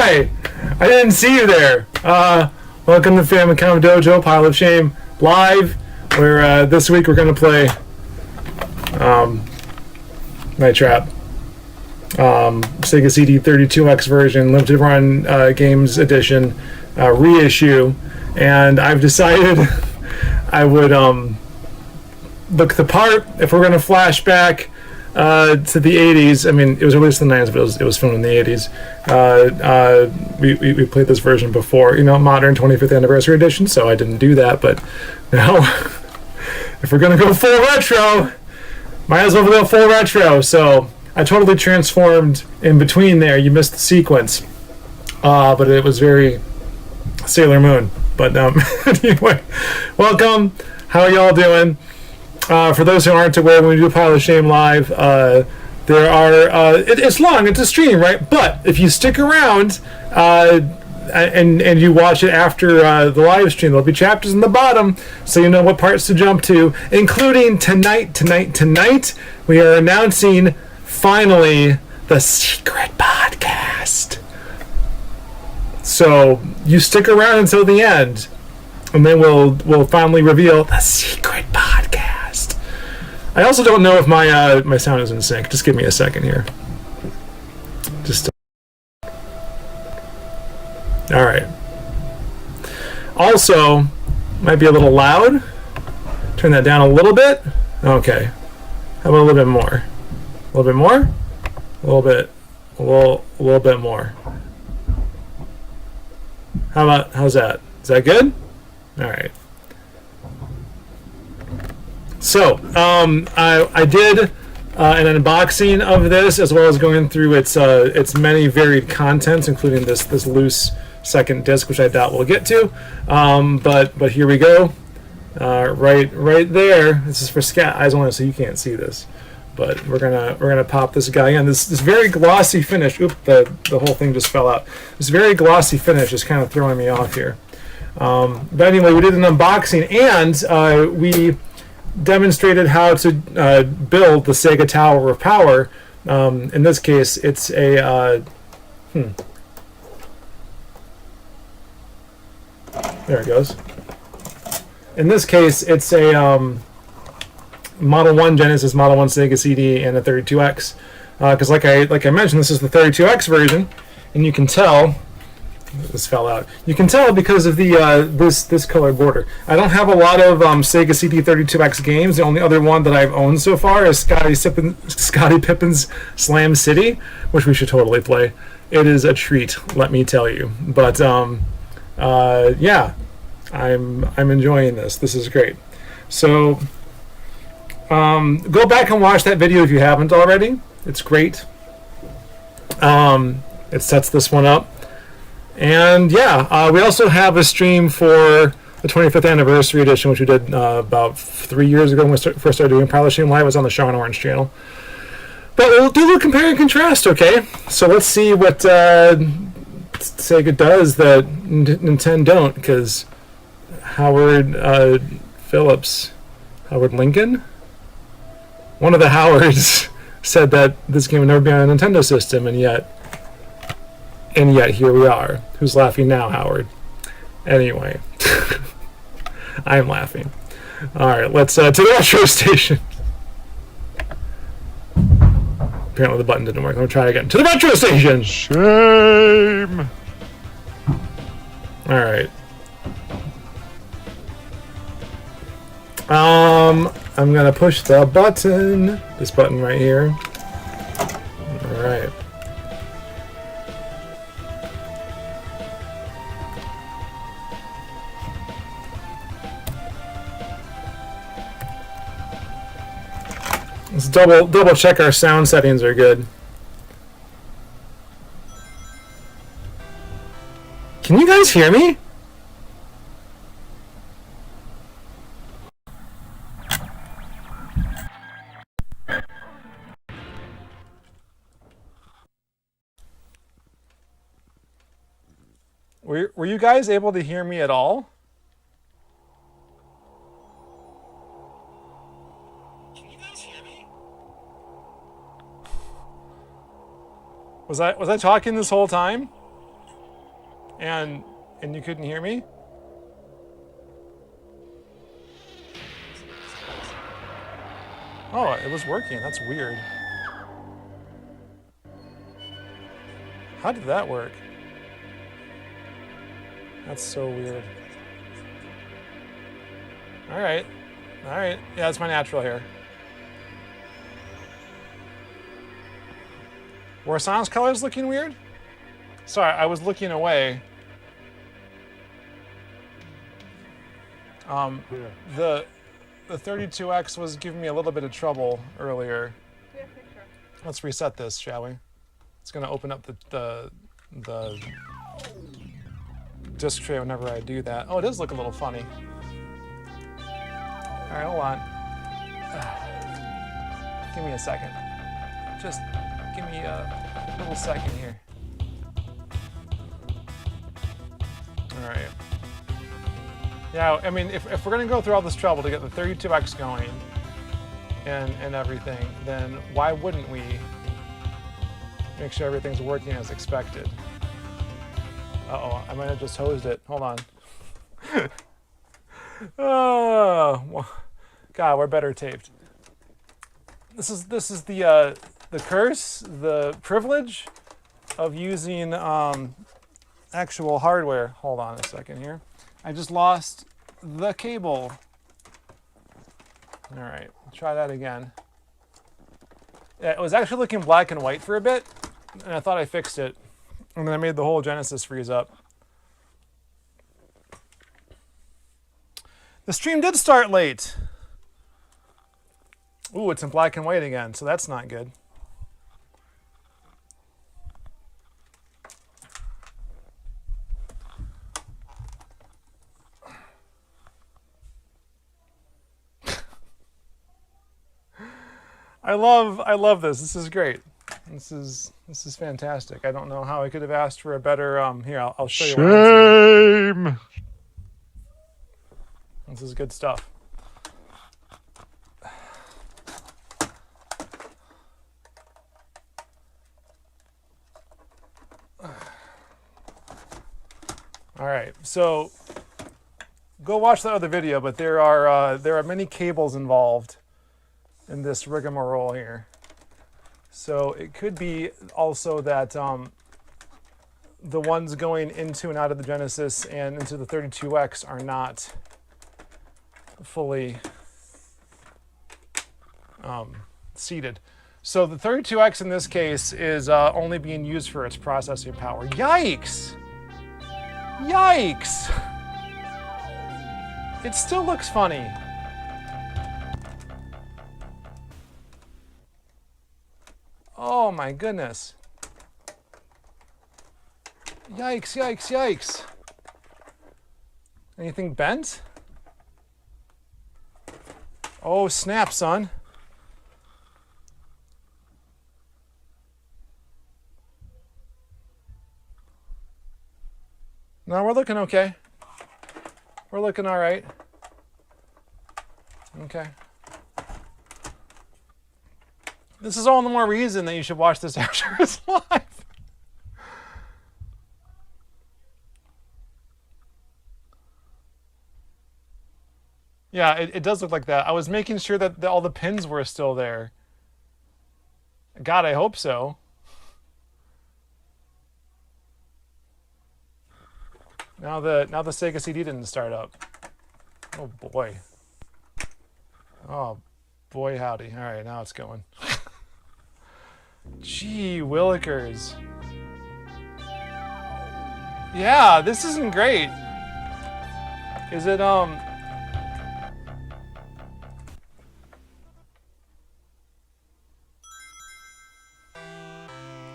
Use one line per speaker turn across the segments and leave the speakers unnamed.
Hi! I didn't see you there. Welcome to Famicom Dojo, Pile of Shame, live, where this week we're going to play Night Trap. Sega CD 32X version, limited run games edition, reissue. And I've decided I would look the part if we're going to flash back to the 80s. I mean, it was released in the 90s, but it was filmed in the 80s. We played this version before, modern 25th anniversary edition, so I didn't do that. But now, if we're going to go full retro, might as well go full retro. So I totally transformed in between there. You missed the sequence. But it was very Sailor Moon. But anyway, welcome. How are y'all doing? For those who aren't aware, when we do Pile of Shame live, there are it's long, it's a stream, right? But if you stick around and you watch it after the live stream, there'll be chapters in the bottom, so you know what parts to jump to, including tonight. We are announcing finally the secret podcast. So you stick around until the end, and then we'll finally reveal the secret podcast. I also don't know if my my sound is in sync. Just give me a second here. All right. Also, might be a little loud. Turn that down a little bit. Okay. How about a little bit more? A little bit more? A little bit more. How's that? Is that good? All right. So, I did an unboxing of this, as well as going through its many varied contents, including this loose second disc, which I doubt we'll get to. But here we go. Right there. This is for scat eyes only, so you can't see this. But we're gonna pop this guy in. This very glossy finish. Oop, the whole thing just fell out. This very glossy finish is kind of throwing me off here. But anyway, we did an unboxing, and we demonstrated how to build the Sega Tower of Power. In this case, it's a there it goes. In this case, it's a Model 1 Genesis, Model 1 Sega CD, and a 32X. Because like I mentioned, this is the 32X version, and you can tell. This fell out. You can tell because of the this color border. I don't have a lot of Sega CD 32X games. The only other one that I've owned so far is Scottie Pippen's Slam City, which we should totally play. It is a treat, let me tell you. But yeah, I'm enjoying this. This is great. So go back and watch that video if you haven't already. It's great. It sets this one up. And yeah, we also have a stream for the 25th anniversary edition, which we did about 3 years ago when we first started doing Pile of Shame Live. It was on the Sean Orange channel. But we'll do a little compare and contrast, okay? So let's see what Sega does that Nintendo don't, because Howard Lincoln, one of the Howards, said that this game would never be on a Nintendo system, and yet here we are. Who's laughing now, Howard? Anyway, I'm laughing. All right, let's to the retro station. Apparently the button didn't work. Let me try again. To the retro station.
Shame.
All right. I'm gonna push the button. This button right here. All right. Let's double check our sound settings are good. Can you guys hear me? Were you guys able to hear me at all? Was I talking this whole time? And you couldn't hear me? Oh, it was working. That's weird. How did that work? That's so weird. All right. All right. Yeah, that's my natural hair. Were Sonic's colors looking weird? Sorry, I was looking away. The 32X was giving me a little bit of trouble earlier.
Yeah, sure.
Let's reset this, shall we? It's going to open up the disk tray whenever I do that. Oh, it does look a little funny. All right, hold on. Give me a second. Just give me a little second here. All right. Yeah, I mean, if we're going to go through all this trouble to get the 32X going and everything, then why wouldn't we make sure everything's working as expected? Uh-oh, I might have just hosed it. Hold on. Oh, well, God, we're better taped. This is the curse, the privilege of using actual hardware. Hold on a second here. I just lost the cable. All right, try that again. Yeah, it was actually looking black and white for a bit, and I thought I fixed it. And then I made the whole Genesis freeze up. The stream did start late. Ooh, it's in black and white again, so that's not good. I love this. This is great. This is fantastic. I don't know how I could have asked for a better. Here, I'll show you.
Shame.
This is good stuff. All right, so go watch the other video, but there are many cables involved in this rigmarole here. So it could be also that the ones going into and out of the Genesis and into the 32X are not fully seated. So the 32X in this case is only being used for its processing power. Yikes! Yikes! It still looks funny. Oh my goodness. Yikes, yikes, yikes. Anything bent? Oh, snap, son. No, we're looking okay. We're looking all right. Okay. This is all the more reason that you should watch this after it's live. Yeah, it does look like that. I was making sure that all the pins were still there. God, I hope so. Now the Sega CD didn't start up. Oh boy. Oh boy, howdy. All right, now it's going. Gee willikers. Yeah, this isn't great. Is it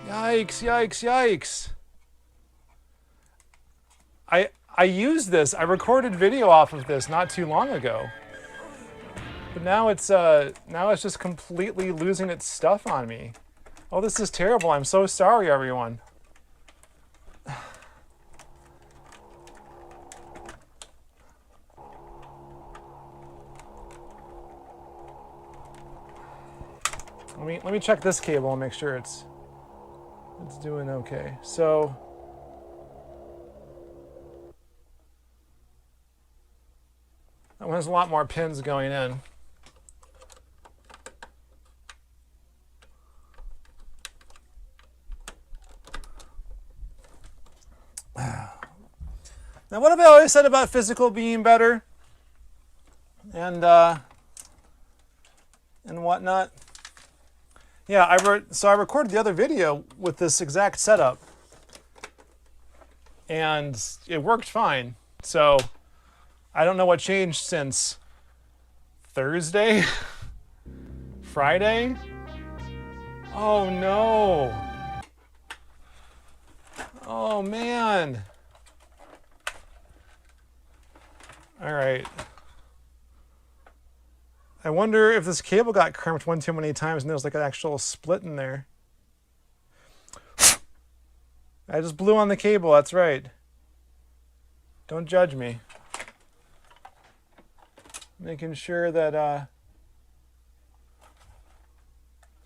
Yikes, yikes, yikes. I used this. I recorded video off of this not too long ago. But now it's just completely losing its stuff on me. Oh, this is terrible. I'm so sorry, everyone. Let me check this cable and make sure it's doing okay. So That one has a lot more pins going in. Now, what have I always said about physical being better? And whatnot? Yeah, I recorded the other video with this exact setup. And it worked fine. So I don't know what changed since Thursday? Friday? Oh no. Oh man. All right. I wonder if this cable got crimped one too many times and there was like an actual split in there. I just blew on the cable, that's right. Don't judge me. Making sure that I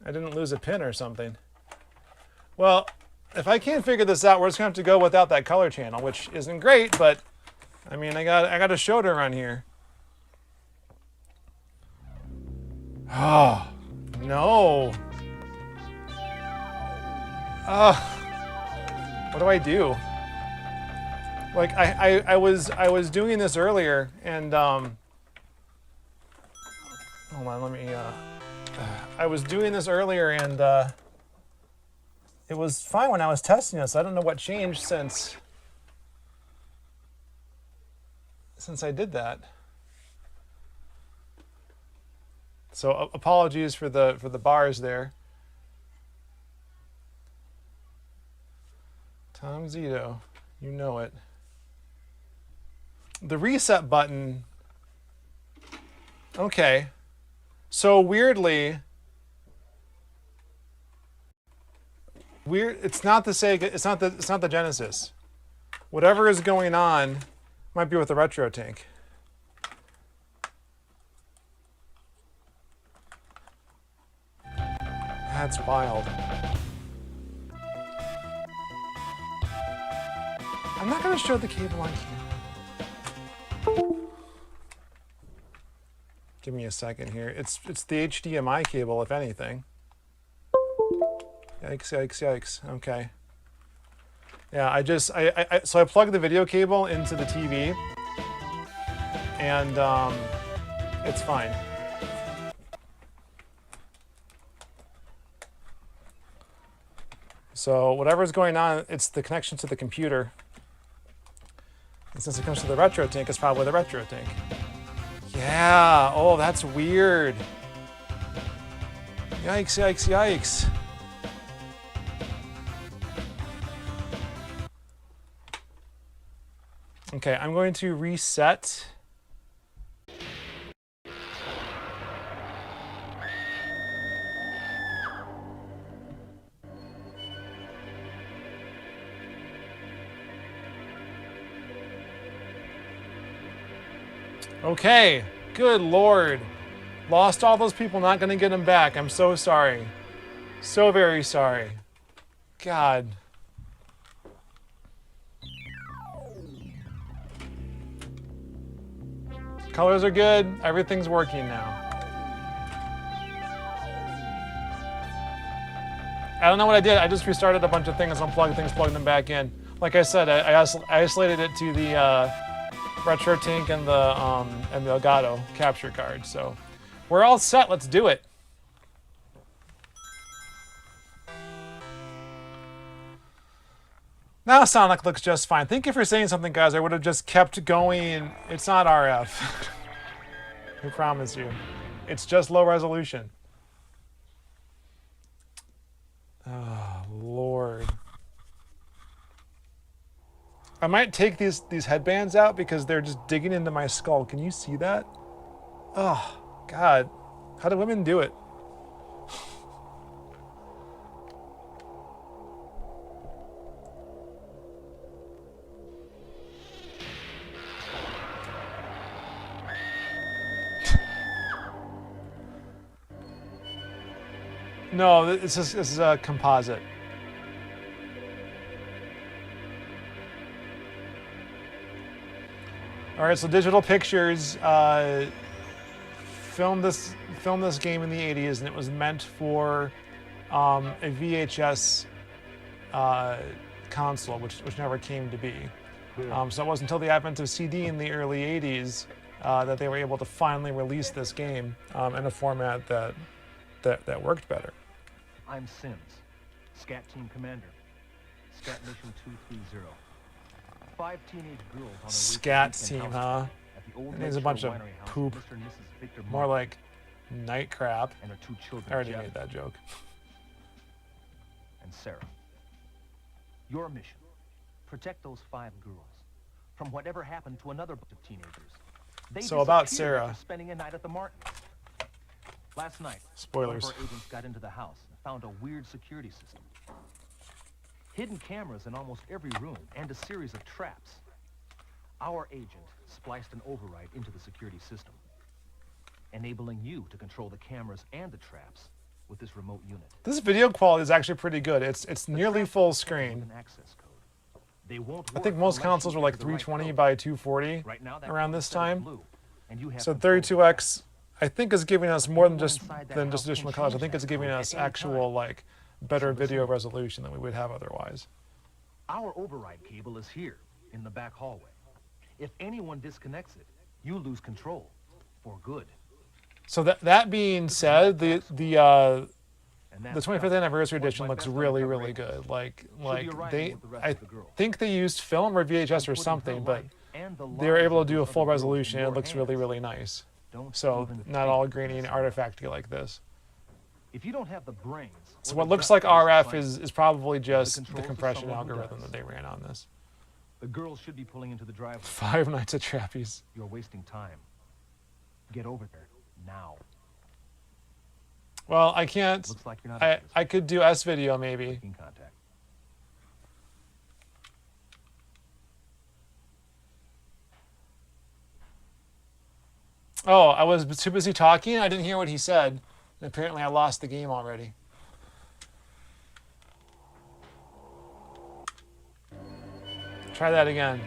didn't lose a pin or something. Well, if I can't figure this out, we're just gonna have to go without that color channel, which isn't great, but I mean, I got a show to run here. Oh, no. What do I do? Like I was doing this earlier and hold on, let me I was doing this earlier and it was fine when I was testing this. I don't know what changed since I did that. So apologies for the bars there. Tom Zito, you know it. The reset button. Okay. So weirdly, it's not the Sega, it's not the Genesis. Whatever is going on might be with the retro tank. That's wild. I'm not going to show the cable on here. Give me a second here. It's the HDMI cable, if anything. Yikes, yikes, yikes. Okay. Yeah, so I plugged the video cable into the TV, and it's fine. So whatever's going on, it's the connection to the computer. And since it comes to the retro tank, it's probably the retro tank. Yeah, oh, that's weird. Yikes, yikes, yikes. Okay, I'm going to reset. Okay, good Lord. Lost all those people, not gonna get them back. I'm so sorry. So very sorry. God. Colors are good, everything's working now. I don't know what I did, I just restarted a bunch of things, unplugged things, plugged them back in. Like I said, I isolated it to the retro tank and the Elgato capture card. So we're all set. Let's do it. Now Sonic looks just fine. Thank you for saying something, guys. I would have just kept going. It's not RF. I promise you. It's just low resolution. Oh, Lord. I might take these headbands out because they're just digging into my skull. Can you see that? Oh, God. How do women do it? No, this is a composite. All right, so Digital Pictures filmed this game in the 80s, and it was meant for a VHS console, which never came to be. So it wasn't until the advent of CD in the early 80s that they were able to finally release this game in a format that worked better.
I'm Sims, Scat Team Commander, Scat Mission 230. 5 teenage girls on a
Scat Team, huh? And there's a bunch of poop. More like night crap.
And her 2 children,
I already
Jeff
made that joke.
and Sarah. Your mission: protect those 5 girls from whatever happened to another bunch of teenagers. They
So about
disappeared
Sarah.
after spending a night at the Martin. Last night,
Spoilers.
one of our agents got into the house and found a weird security system. Hidden cameras in almost every room and a series of traps. Our agent spliced an override into the security system, enabling you to control the cameras and the traps with this remote unit.
This video quality is actually pretty good. It's nearly full screen.
An access code. They won't
I think
work
most
unless
consoles
you
were like
enter the right
320
code.
by 240
Right now, that
around
code
this
is set as
time.
blue, and you have
So
control
32X, I think, is giving us more than just
Inside that
than just
house
additional
can
colors. I
change
think it's
that
giving
code
us
at any
actual
time.
like better
So listen
video
up.
resolution than we would have otherwise.
Our override cable is here, in the back hallway. If anyone disconnects it, you lose control, for good.
So that being said, the
And
the
that's
25th anniversary
One of
edition
my
looks
best
really
undercover
really
agents.
good. Like
arriving with the rest
I
of the girls.
think they used film or VHS or
Putting
something,
her
but
life and the
they were
lives
able
of
to do a
those
full
other girls in
resolution. It
your
looks really
hands.
really nice.
Don't
So
even
not
think
all
to
grainy and
mess with it.
artifacty like this.
If you don't have the brains.
So
or
what
the
looks
guts
like
for this
RF
fight,
is probably just the
controls of
compression
someone who
algorithm
does.
that they ran on this.
the girls should be pulling into the driveway.
5 Nights at Trappies.
You're wasting time. Get over there now.
Well, I can't.
Looks like you're not
I
interested.
could do S video maybe.
Making contact.
Oh, I was too busy talking. I didn't hear what he said. And apparently I lost the game already. Try that again.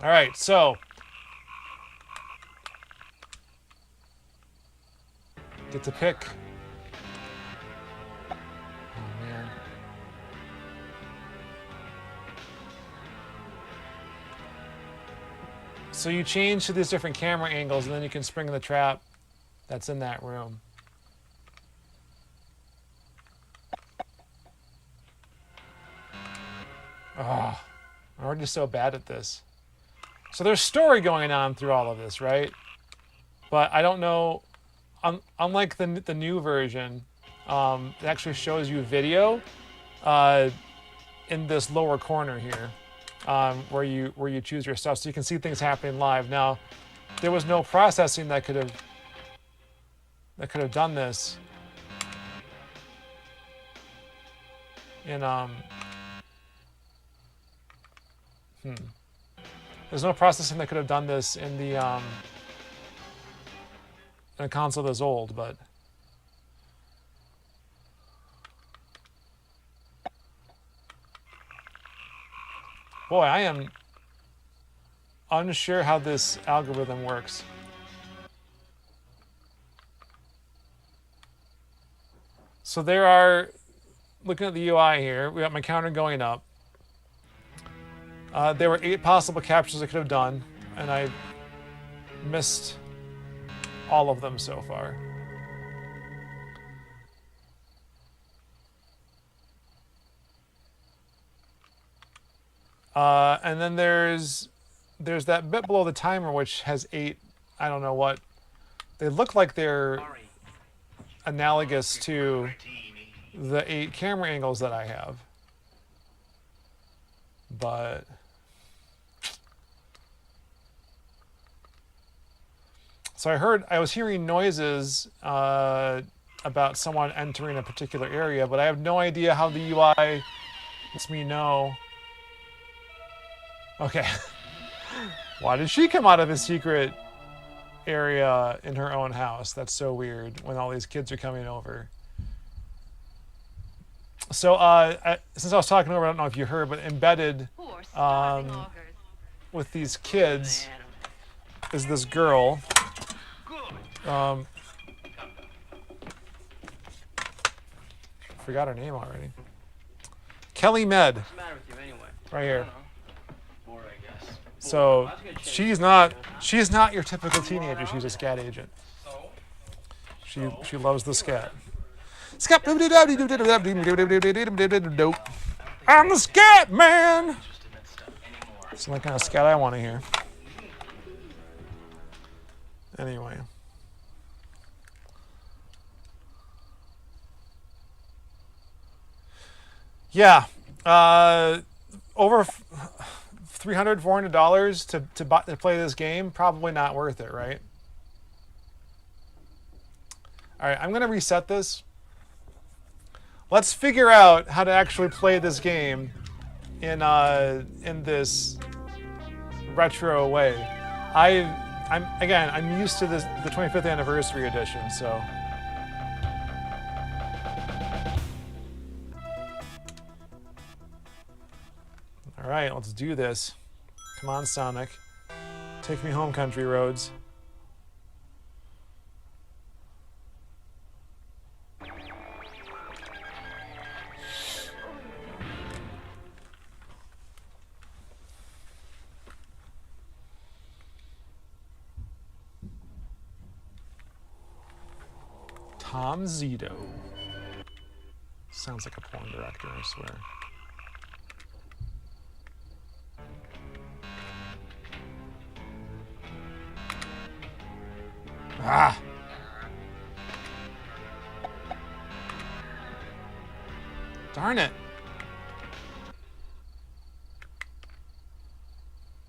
All right, so get to pick. Oh man. So you change to these different camera angles, and then you can spring the trap that's in that room. Oh, I'm already so bad at this. So there's story going on through all of this, right? But I don't know. Unlike the new version, it actually shows you video in this lower corner here, where you choose your stuff, so you can see things happening live. Now, there was no processing that could have done this in There's no processing that could have done this in the in a console that's old, but boy, I am unsure how this algorithm works. So there are, looking at the UI here, we got my counter going up. There were 8 possible captures I could have done, and I missed all of them so far. And then there's that bit below the timer which has 8, I don't know what. They look like they're analogous to the 8 camera angles that I have. But so I was hearing noises about someone entering a particular area, but I have no idea how the UI lets me know. Okay. Why did she come out of a secret area in her own house? That's so weird when all these kids are coming over. So since I was talking over, I don't know if you heard, but embedded with these kids is this girl. Forgot her name already. Kelly Med.
What's the matter with you anyway?
Right here.
Bored, I guess.
So she's not your typical teenager. She's a scat agent. She loves the scat. Scat. I'm the scat man. It's the kind of scat I want to hear. Anyway. Yeah. Over $300, $400 to play this game, probably not worth it, right? All right, I'm going to reset this. Let's figure out how to actually play this game in this retro way. I'm used to the 25th anniversary edition, so. All right, let's do this. Come on, Sonic. Take me home, country roads. Tom Zito. Sounds like a porn director, I swear. Ah! Darn it.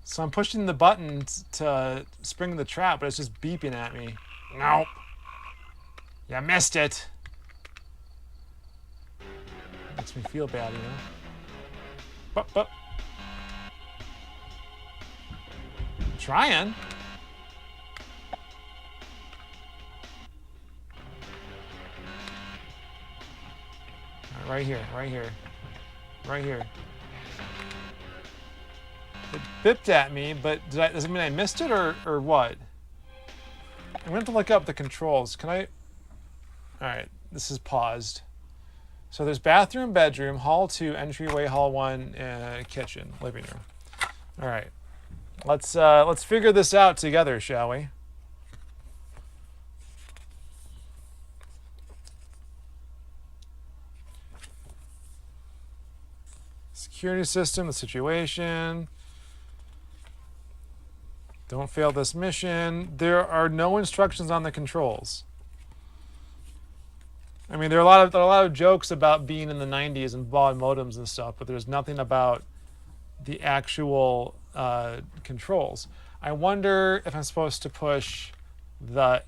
So I'm pushing the button to spring the trap, but it's just beeping at me. Nope. You missed it. Makes me feel bad, you know? But. Trying. Right here. It bipped at me, but does it mean I missed it or what? I'm going to have to look up the controls. Can I? Alright, this is paused. So there's bathroom, bedroom, hall 2, entryway, hall 1, kitchen, living room. Alright. Let's figure this out together, shall we? Security system, the situation. Don't fail this mission. There are no instructions on the controls. I mean, there are a lot of jokes about being in the 90s and baud modems and stuff, but there's nothing about the actual controls. I wonder if I'm supposed to push the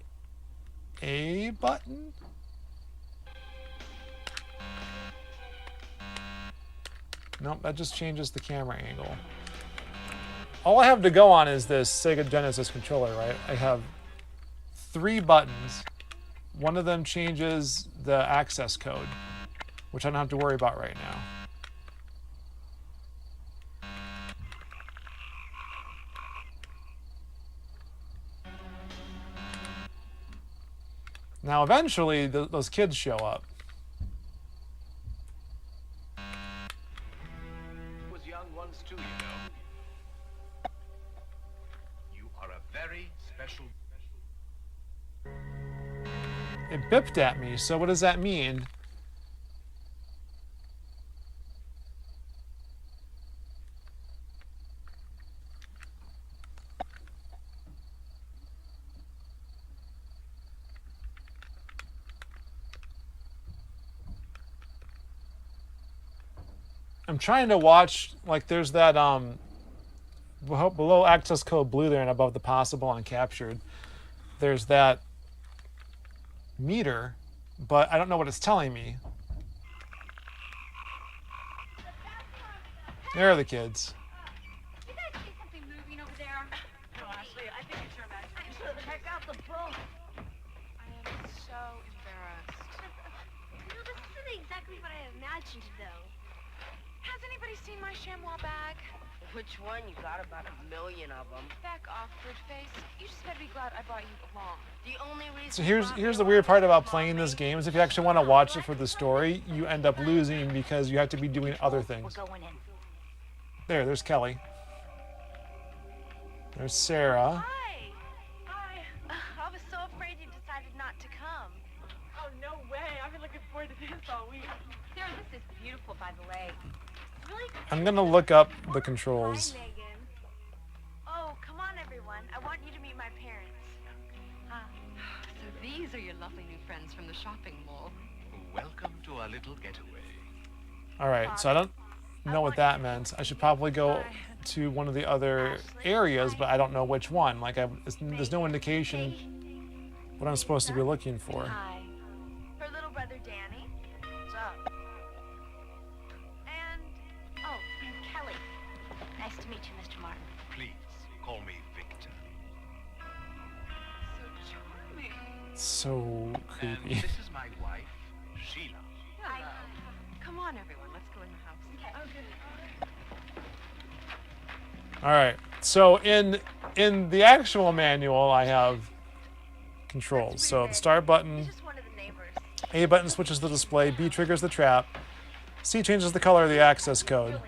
A button? Nope, that just changes the camera angle. All I have to go on is this Sega Genesis controller, right? I have 3 buttons. One of them changes the access code, which I don't have to worry about right now. Now, eventually, those kids show up.
Was young ones too, you know. You are a very special.
It bipped at me, so what does that mean? I'm trying to watch, like there's that below access code blue there and above the possible uncaptured. There's that meter, but I don't know what it's telling me. There are the kids.
You guys see something moving over there? No, Ashley, I think it's your imagination. Check out the book. I am so embarrassed.
You know, this isn't exactly what I imagined.
underappreciated, though.
Has anybody seen my chamois bag?
Which one? You got about 1 million of them.
Back off, Fruitface. You just better be glad I brought you along.
The only reason.
So here's the weird part about playing this game is if you actually want to watch it for the story, you end up losing because you have to be doing other things.
We're going in.
There's Kelly. There's Sarah.
Hi. Hi. I was so afraid you decided not to come.
Oh, no way. I've been looking forward to this all week.
Sarah, this is beautiful, by the way. Really?
I'm gonna look up the controls.
Hi, Megan. Oh, come on, everyone. I want you to meet my parents.
So these are your lovely new friends from the shopping mall.
Welcome to our little getaway.
All right, so I don't know what that meant. I should probably go to one of the other areas, but I don't know which one. Like, there's no indication what I'm supposed to be looking for.
Hi. Her little brother, Danny. What's up? And, oh, Kelly. Nice to meet you, Mr. Martin.
Please, call me Victor.
So charming.
So
And
creepy.
this is my wife, Sheila.
Hi.
Come on, everyone. Let's go in the house.
Okay.
Oh, good.
All right, so in the actual manual, I have controls. So the start button,
Just one of the neighbors.
A button switches the display, B triggers the trap, C changes the color of the access code.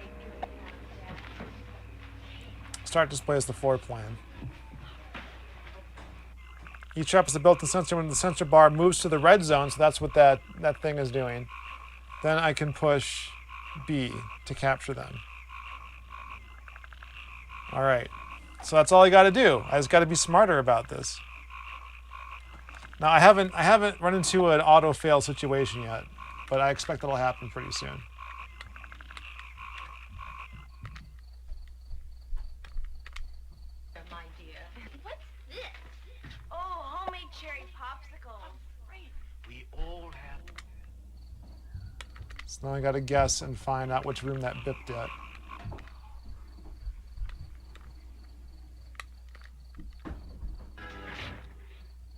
Start displays the floor plan. Each trap is a built-in sensor. When the sensor bar moves to the red zone, so that's what that thing is doing, then I can push B to capture them. All right, so that's all I got to do. I just got to be smarter about this. Now I haven't run into an auto fail situation yet, but I expect it'll happen pretty soon.
My dear.
What's this? Oh, homemade cherry popsicles.
We all have.
So now I got to guess and find out which room that bipped at.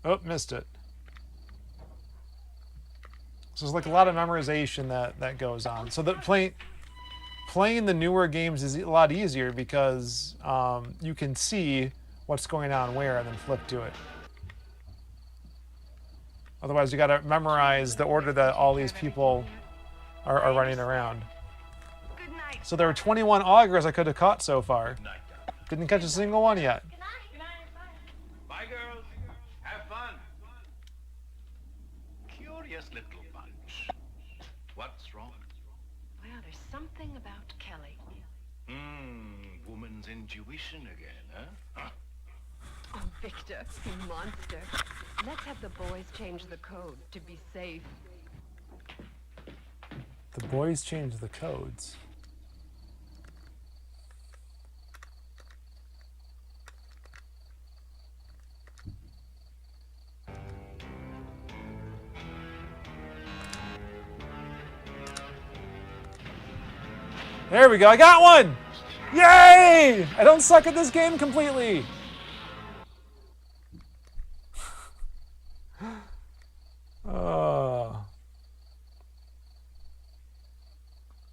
Oh, missed it. So there's like a lot of memorization that goes on. So playing the newer games is a lot easier because you can see what's going on where and then flip to it. Otherwise, you got to memorize the order that all these people are running around.
Good night.
So there were 21 augers I could have caught so far.
Night.
Didn't catch a single one yet.
Good night.
Bye, girls. Have fun. Curious little bunch. What's wrong?
Well, there's something about Kelly.
Woman's intuition again, huh?
Oh, Victor, you monster. Let's have the boys change the code to be safe.
The boys changed the codes. There we go, I got one! Yay! I don't suck at this game completely.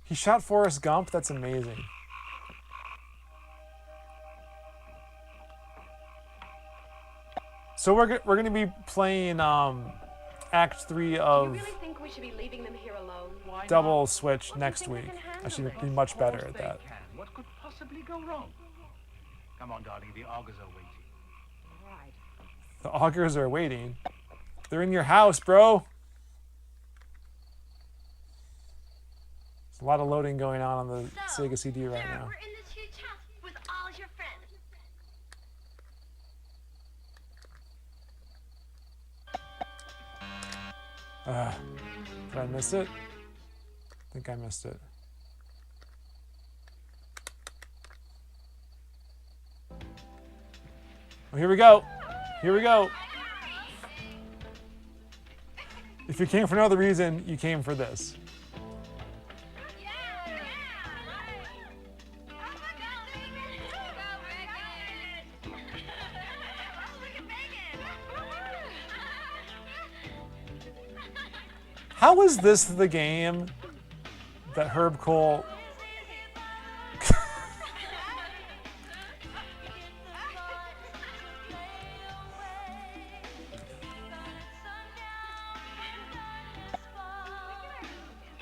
He shot Forrest Gump? That's amazing. So we're going to be playing Act 3
Do you
of
really think we should be leaving them here alone? Why
Double Switch next week. I should be much better at
They
that.
can. What could possibly go wrong? Come on, darling. The augers are waiting.
Right.
The augers are waiting. They're in your house, bro. There's a lot of loading going on the Sega CD right
Sarah,
now.
we're in this huge house with all your friends.
Did I miss it? I think I missed it. Well, here we go. Here we go. If you came for no other reason, you came for this. How is this the game that Herb Cole.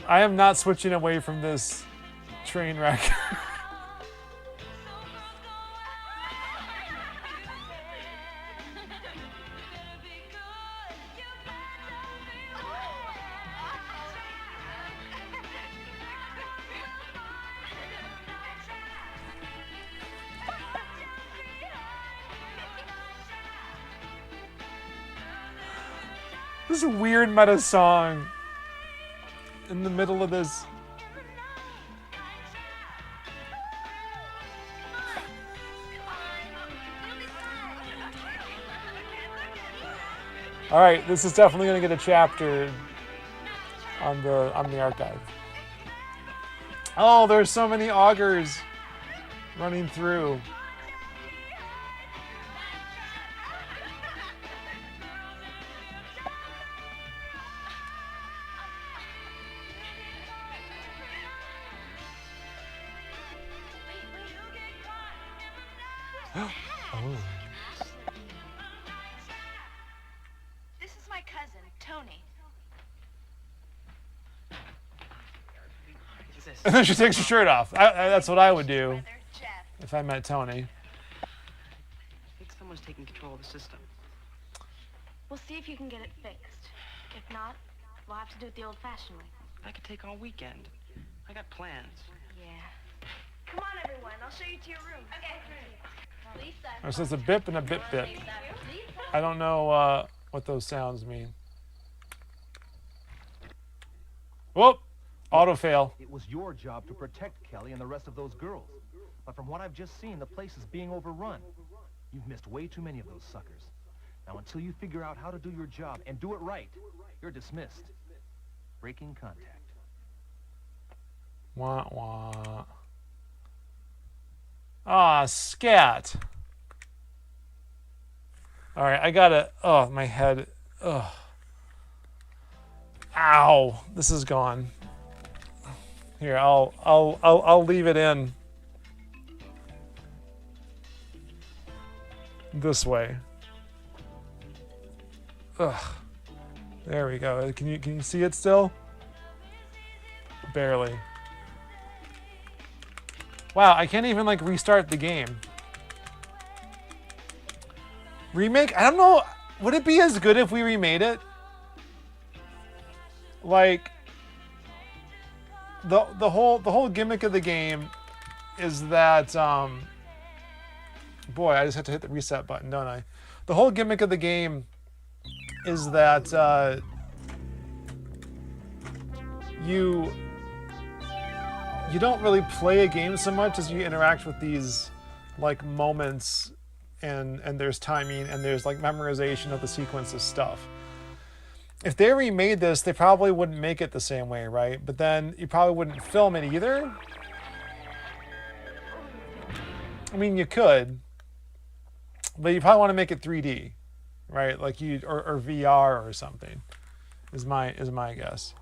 I am not switching away from this train wreck. This weird meta song in the middle of this. All right, this is definitely going to get a chapter on the archive. Oh, there's so many augers running through. Oh.
This is my cousin, Tony.
And then she takes her shirt off. That's what I would do if I met Tony.
I think someone's taking control of the system.
We'll see if you can get it fixed. If not, we'll have to do it the old-fashioned way.
I could take all weekend. I got plans.
Yeah. Come on, everyone. I'll show you to your room. Okay. Lisa.
So it's a bip and a bip bip. I don't know what those sounds mean. Whoop! Auto fail.
It was your job to protect Kelly and the rest of those girls. But from what I've just seen, the place is being overrun. You've missed way too many of those suckers. Now, until you figure out how to do your job and do it right, you're dismissed. Breaking contact.
Wah wah. Ah, scat. All right, I gotta. Oh, my head. Ugh. Ow! This is gone. Here, I'll leave it in. This way. Ugh. There we go. Can you see it still? Barely. Wow, I can't even like restart the game. Remake? I don't know. Would it be as good if we remade it? Like the whole gimmick of the game is that boy, I just have to hit the reset button, don't I? The whole gimmick of the game is that you don't really play a game so much as you interact with these like moments, and there's timing and there's like memorization of the sequence of stuff. If they remade this, they probably wouldn't make it the same way, right? But then you probably wouldn't film it either. I mean, you could, but you probably want to make it 3D, right? Like you or VR or something. Is my guess.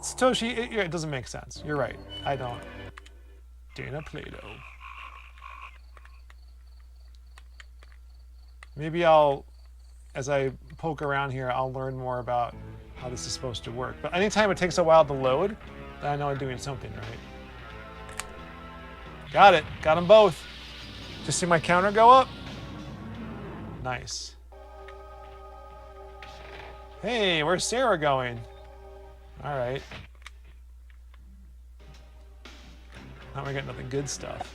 Satoshi, it doesn't make sense. You're right. I don't. Dana Plato. Maybe as I poke around here, I'll learn more about how this is supposed to work. But anytime it takes a while to load, then I know I'm doing something right. Got it. Got them both. Just see my counter go up? Nice. Hey, where's Sarah going? All right. Now we're getting to the good stuff.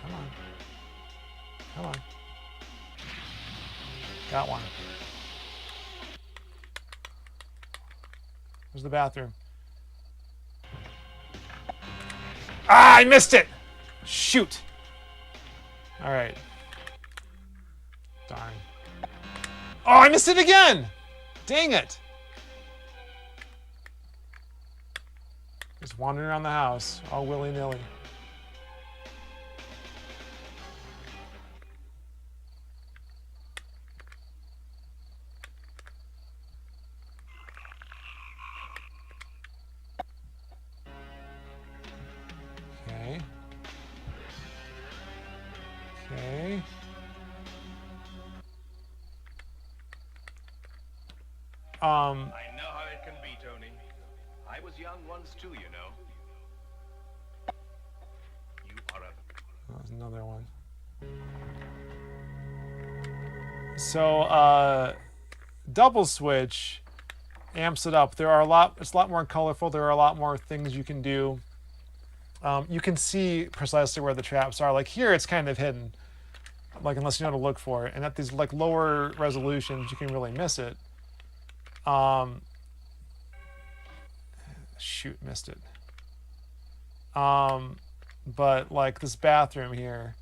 Come on. Come on. Got one. Where's the bathroom? Ah, I missed it! Shoot. All right. Darn. Oh, I missed it again! Dang it! Just wandering around the house, all willy-nilly. Okay. Okay.
I know how it can be, Tony. I was young once too, you know. You are a...
There's another one. So, double switch amps it up. There are it's a lot more colorful. There are a lot more things you can do. You can see precisely where the traps are. Like here, it's kind of hidden, like unless you know to look for it. And at these like lower resolutions, you can really miss it. Shoot, missed it. But like this bathroom here,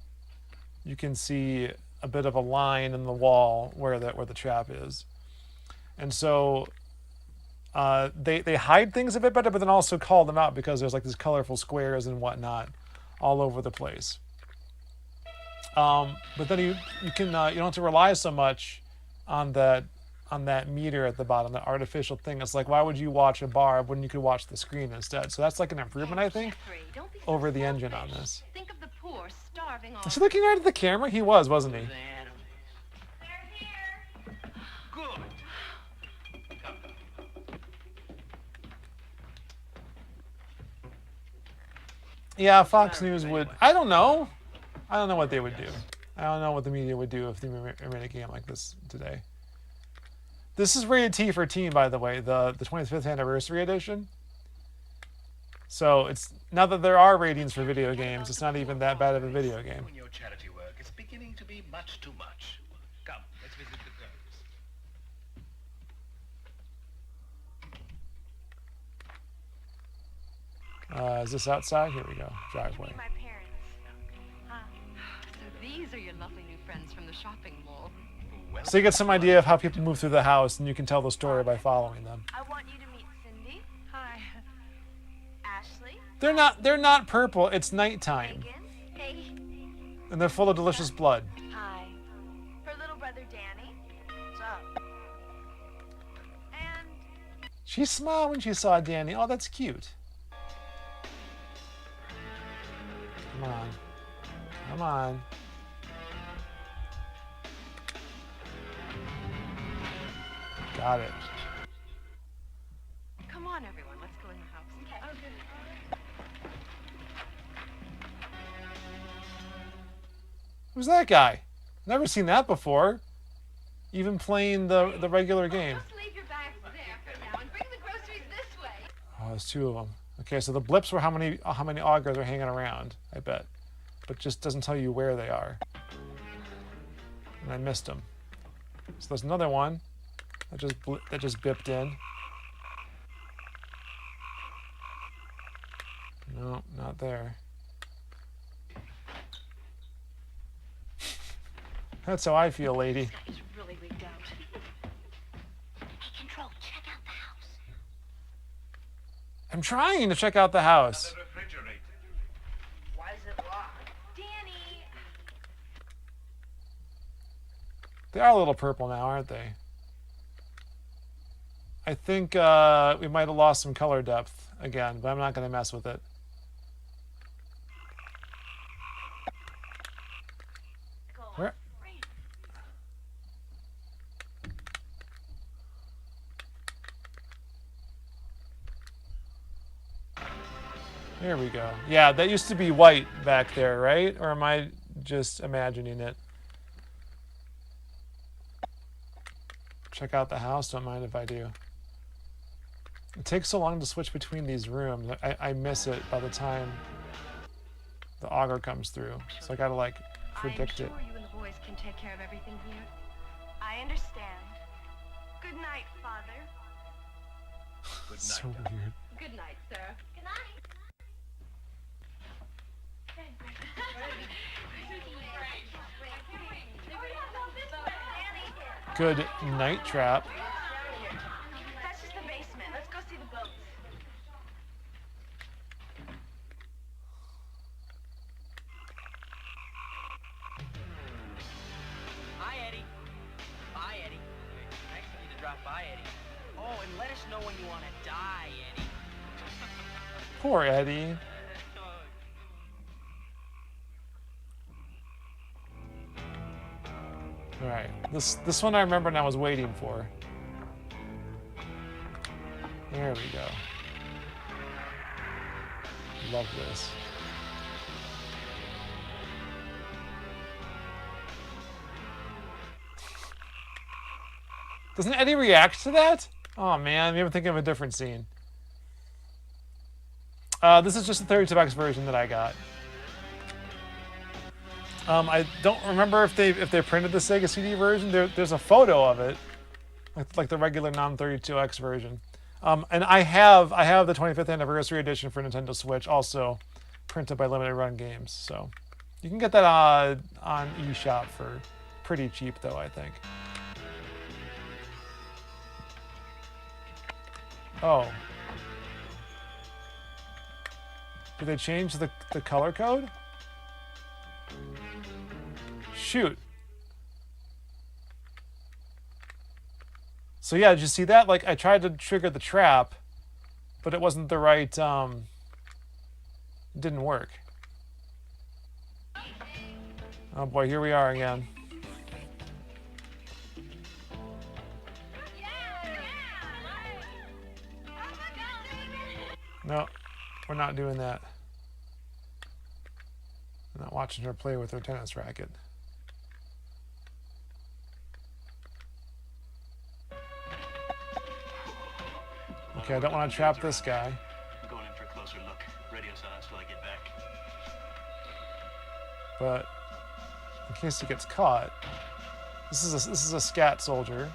you can see a bit of a line in the wall where the trap is, and so they hide things a bit better, but then also call them out because there's like these colorful squares and whatnot all over the place. But then you can you don't have to rely so much on that meter at the bottom, that artificial thing. It's like, why would you watch a bar when you could watch the screen instead? So that's like an improvement, I think, over the engine on this.
Think of the poor, starving all.
Is he looking right at the camera? He was, wasn't he?
They're here.
Good. Come.
Yeah, Fox News would. I don't know. I don't know what they would do. I don't know what the media would do if they made a game like this today. This is rated T for teen, by the way, the 25th anniversary edition. So it's now that there are ratings for video games, it's not even that bad of a video game.
Doing your charity work, it's beginning to be much too much. Come, let's visit the girls.
Is this outside? Here we go. Driveway.
Meet my parents. Huh.
So these are your lovely new friends from the shopping mall.
Well,
So you get some idea of how people move through the house, and you can tell the story by following them.
I want you to meet Cindy. Hi. Ashley.
They're not purple. It's nighttime,
Megan. Hey.
and they're full of delicious blood.
Hi. Her little brother Danny. What's up? And
She smiled when she saw Danny. Oh, that's cute. Come on. Come on. Got it.
Come on, everyone. Let's go in the house.
okay. Oh, good.
Who's that guy? Never seen that before. Even playing the regular game.
Just leave your bags there for now and bring the groceries this way.
Oh, there's two of them. Okay, so the blips were how many augers are hanging around, I bet. But just doesn't tell you where they are. And I missed them. So there's another one that just bipped in. No, not there. That's how I feel, lady.
He's really wigged out.
Hey, Control, check out the house.
I'm trying to check out the house.
the refrigerator.
Why is it locked? Danny.
They are a little purple now, aren't they? I think we might have lost some color depth again, but I'm not going to mess with it. Where? There we go. Yeah, that used to be white back there, right? Or am I just imagining it? Check out the house. Don't mind if I do. It takes so long to switch between these rooms. I miss it by the time the auger comes through. So I gotta like predict it.
I'm sure you and the boys can take care of everything here.
I understand. Good night, Father.
Good night.
So weird.
Good night, sir.
Good night.
Good night trap.
That's just the basement. Let's go see the boats.
just know when you want to die, Eddie.
Poor Eddie. All right, this one I remember and I was waiting for. There we go. Love this. Doesn't Eddie react to that? Oh man, maybe I'm thinking of a different scene. This is just the 32X version that I got. I don't remember if they printed the Sega CD version. There's a photo of it, like the regular non-32X version. And I have the 25th anniversary edition for Nintendo Switch, also printed by Limited Run Games. So you can get that on eShop for pretty cheap, though, I think. Oh. Did they change the color code? Shoot. So yeah, did you see that? Like, I tried to trigger the trap, but it wasn't the right, didn't work. Oh boy, here we are again. No, we're not doing that. I'm not watching her play with her tennis racket. Okay, I don't want to trap this guy.
Going in for a closer look. Radio silence till I get back.
But in case he gets caught, this is a scat soldier.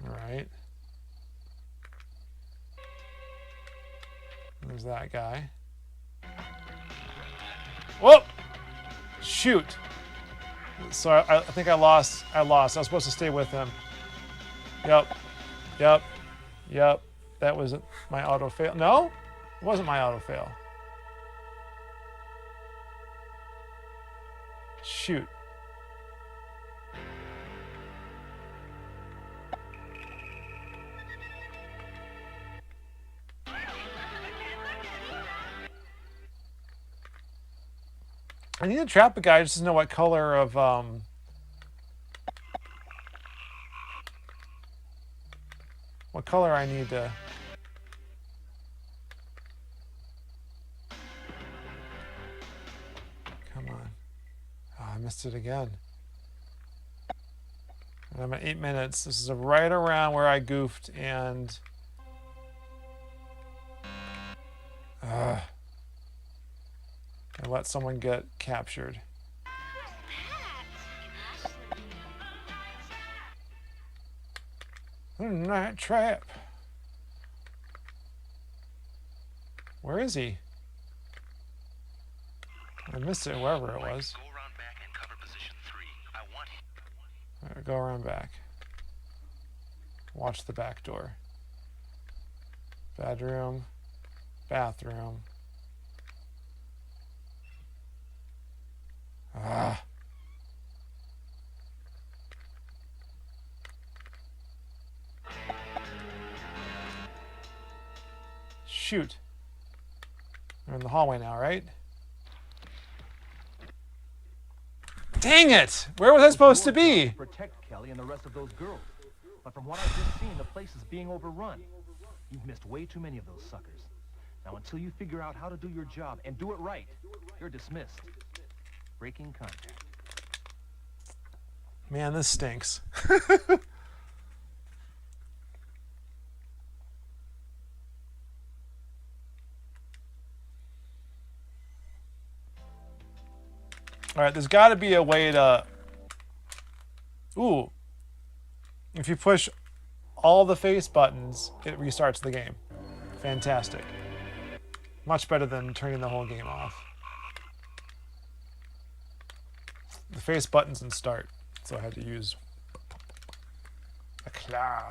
All right. There's that guy. Whoa! Shoot! So I think I lost. I was supposed to stay with him. Yep. That was my auto fail. No? It wasn't my auto fail. Shoot. I need to trap a guy just to know what color of what color I need to. Come on. Oh, I missed it again. And I'm at 8 minutes. This is right around where I goofed and I let someone get captured. Night trap. Where is he? I missed it, wherever it was.
Go around back and cover position 3. I want him.
All right, go around back. Watch the back door. Bedroom. Bathroom. Ah. Shoot. We're in the hallway now, right? Dang it! Where was I supposed to be?
Protect Kelly and the rest of those girls. But from what I've just seen, the place is being overrun. You've missed way too many of those suckers. Now, until you figure out how to do your job and do it right, you're dismissed. Breaking contact.
Man, this stinks. All right, there's got to be a way to... Ooh. If you push all the face buttons, it restarts the game. Fantastic. Much better than turning the whole game off. The face buttons and start. So I had to use a claw.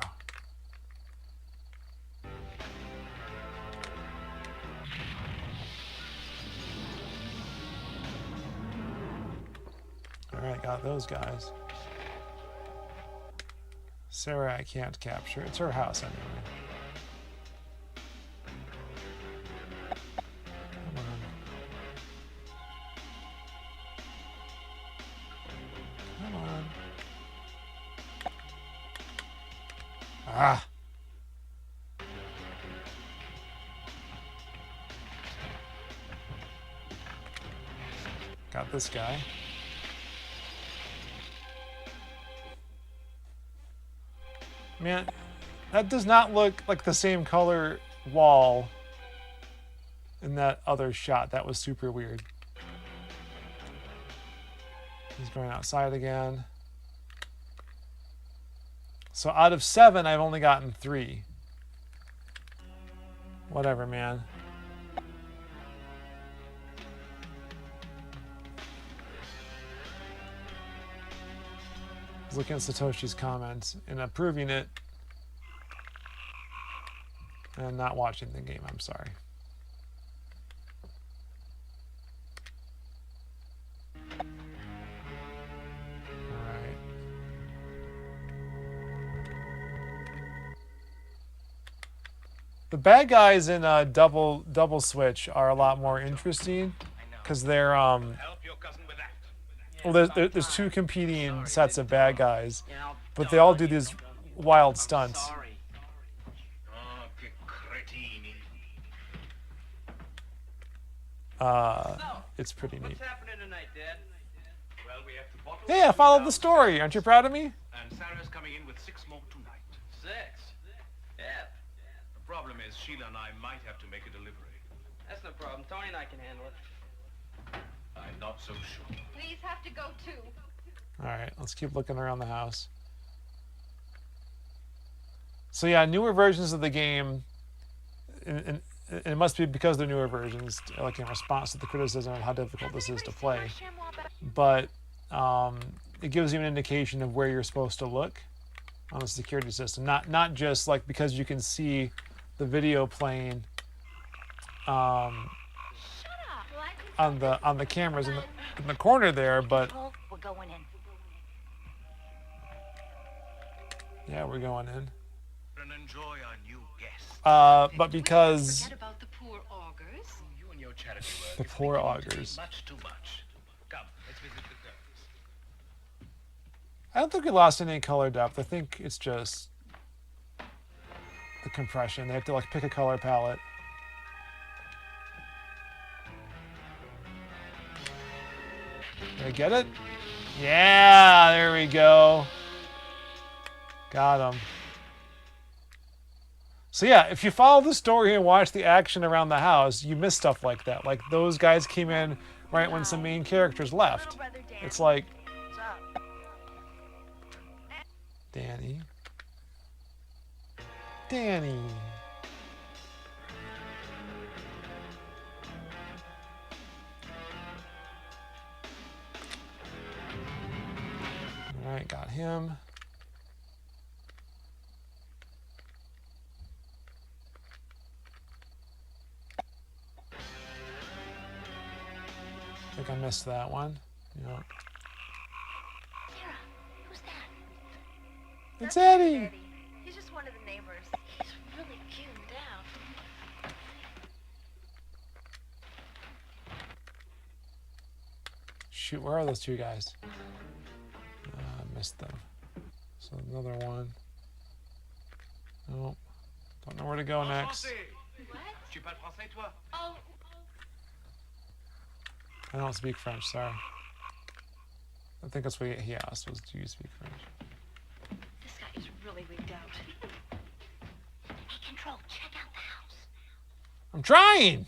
Alright, got those guys. Sarah I can't capture. It's her house anyway. Come on. Come on. Ah! Got this guy. Man, that does not look like the same color wall in that other shot. That was super weird. He's going outside again. So out of 7, I've only gotten 3. Whatever, man. I was looking at Satoshi's comments and approving it and not watching the game. I'm sorry. Alright. The bad guys in double switch are a lot more interesting because they're well, there's 2 competing sets of bad guys, but they all do these wild stunts. It's pretty neat. Hey, I followed the story. Aren't you proud of me?
And Sarah's coming in with 6 more tonight.
6? Yeah.
The problem is Sheila and I might have to make a delivery.
That's no problem. Tony and I can handle it.
I'm not so sure.
Please have to go too.
Alright, let's keep looking around the house. So yeah, newer versions of the game, and it must be because they're newer versions, like in response to the criticism of how difficult this is to play. But it gives you an indication of where you're supposed to look on the security system. Not just like because you can see the video playing on the cameras in the corner there, but
We're going in.
yeah, we're going in.
And enjoy our new guest.
But because
Forget about the poor augurs.
You and your charity work.
the poor augurs.
Much too much. Come, let's visit the girls.
I don't think we lost any color depth. I think it's just the compression. They have to like pick a color palette. Did I get it? Yeah, there we go. Got him. So yeah, if you follow the story and watch the action around the house, you miss stuff like that. Like those guys came in right when some main characters left. It's like Danny. Danny. All right, got him. I think I missed that one. Yeah.
Sarah, who's that?
It's Eddie.
He's just one of the neighbors. He's really cute and deaf.
Shoot, where are those 2 guys? Missed them. So another one. Nope. Don't know where to go next.
What?
Tu parles français, toi?
Oh,
I don't speak French, sorry. I think that's what he asked was, do you speak French?
this guy is really wigged out. Hey, Control, check out the house.
I'm trying!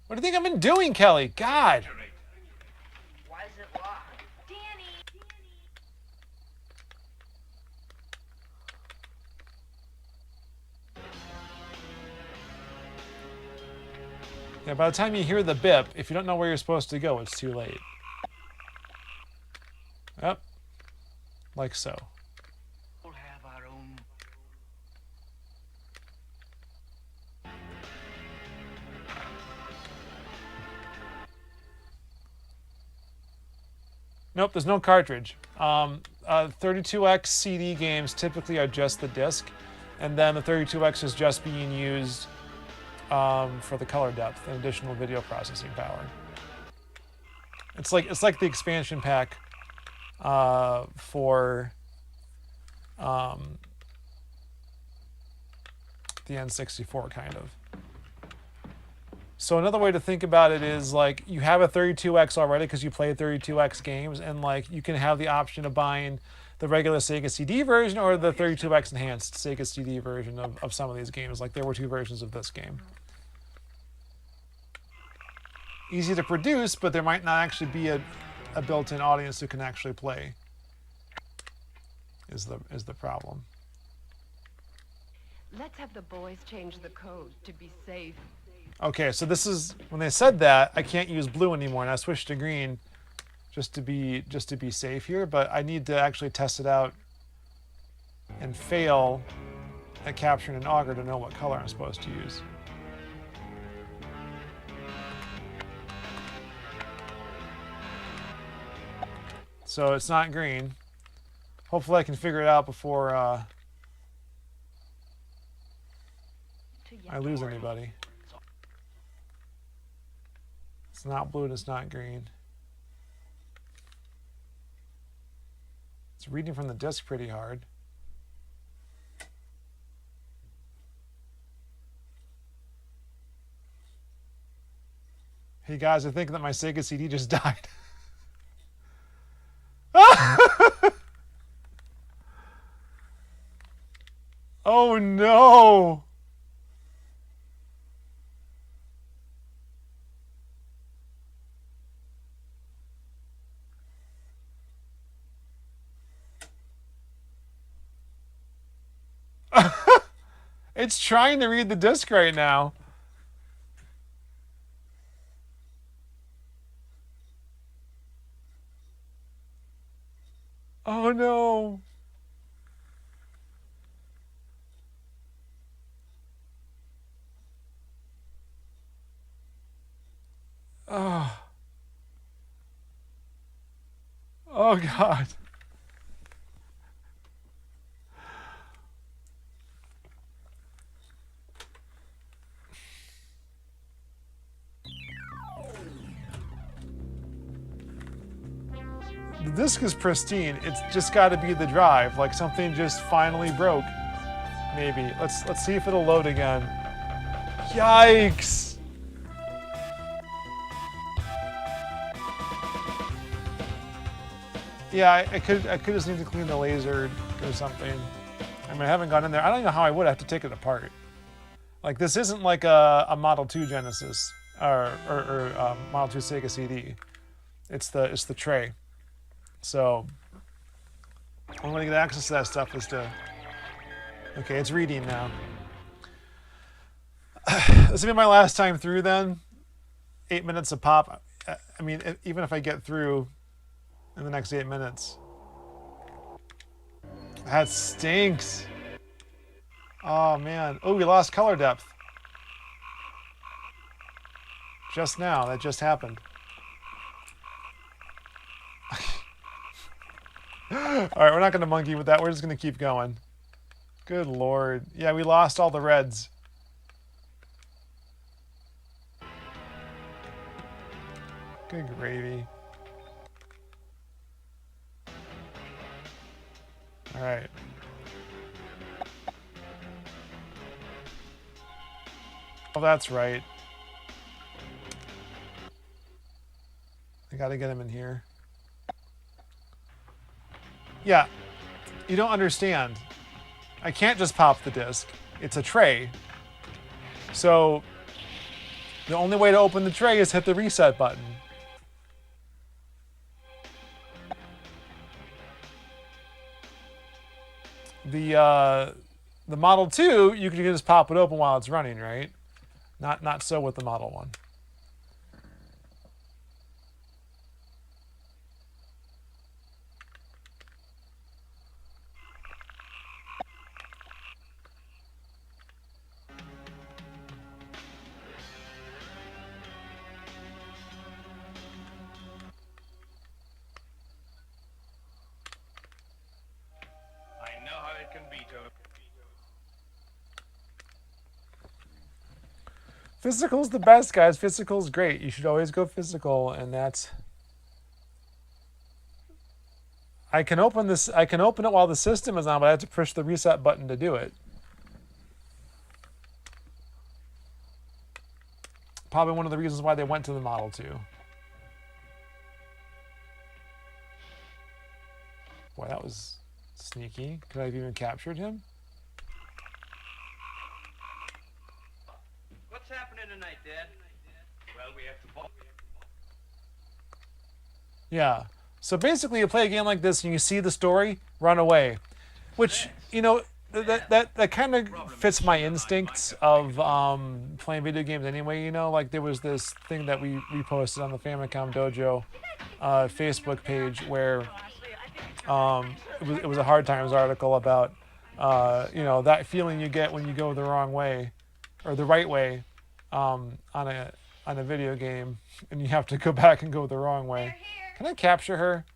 What do you think I've been doing, Kelly? God!
Why is it locked?
Danny!
Yeah, by the time you hear the bip, if you don't know where you're supposed to go, it's too late. Yep. Like so.
We'll have our own.
Nope, there's no cartridge. 32X CD games typically are just the disc, and then the 32X is just being used for the color depth and additional video processing power. It's like the expansion pack for the N64 kind of. So another way to think about it is like you have a 32X already because you play 32X games, and like you can have the option of buying the regular Sega CD version or the 32X enhanced Sega CD version of some of these games. Like there were two versions of this game. Easy to produce, but there might not actually be a built-in audience who can actually play. Is the problem.
Let's have the boys change the code to be safe.
Okay, so this is when they said that I can't use blue anymore, and I switched to green just to be safe here. But I need to actually test it out and fail at capturing an auger to know what color I'm supposed to use. So it's not green. Hopefully I can figure it out before I lose anybody. It's not blue and it's not green. It's reading from the disc pretty hard. Hey guys, I think that my Sega CD just died. Oh no! It's trying to read the disc right now. Oh no. Oh. Oh God. The disc is pristine. It's just got to be the drive. Like something just finally broke. Maybe. Let's see if it'll load again. Yikes! Yeah, I could just need to clean the laser or something. I mean, I haven't gone in there. I don't know how I would. I have to take it apart. Like this isn't like a Model 2 Genesis or Model 2 Sega CD. It's the tray. So I'm gonna get access to that stuff is to. Okay, it's reading now. This will be my last time through then. 8 minutes a pop. I mean, even if I get through in the next 8 minutes. That stinks. Oh man. Oh, we lost color depth. Just now. That just happened. Alright, we're not going to monkey with that. We're just going to keep going. Good lord. Yeah, we lost all the reds. Good gravy. Alright. Oh, that's right. I gotta get him in here. Yeah, you don't understand. I can't just pop the disc. It's a tray. So the only way to open the tray is hit the reset button. The Model 2, you can just pop it open while it's running, right? Not so with the Model 1. Physical's the best, guys. Physical's great. You should always go physical, and that's... I can open this. I can open it while the system is on, but I have to push the reset button to do it. Probably one of the reasons why they went to the Model 2. Boy, that was sneaky. Could I have even captured him?
What's happening tonight, Dad?
Well, we have to...
Yeah. So basically, you play a game like this and you see the story, run away. Which, you know, that kind of fits my instincts of playing video games anyway, you know? Like, there was this thing that we reposted on the Famicom Dojo Facebook page where it was a Hard Times article about, you know, that feeling you get when you go the wrong way, or the right way, on a video game, and you have to go back and go the wrong way. Can I capture her?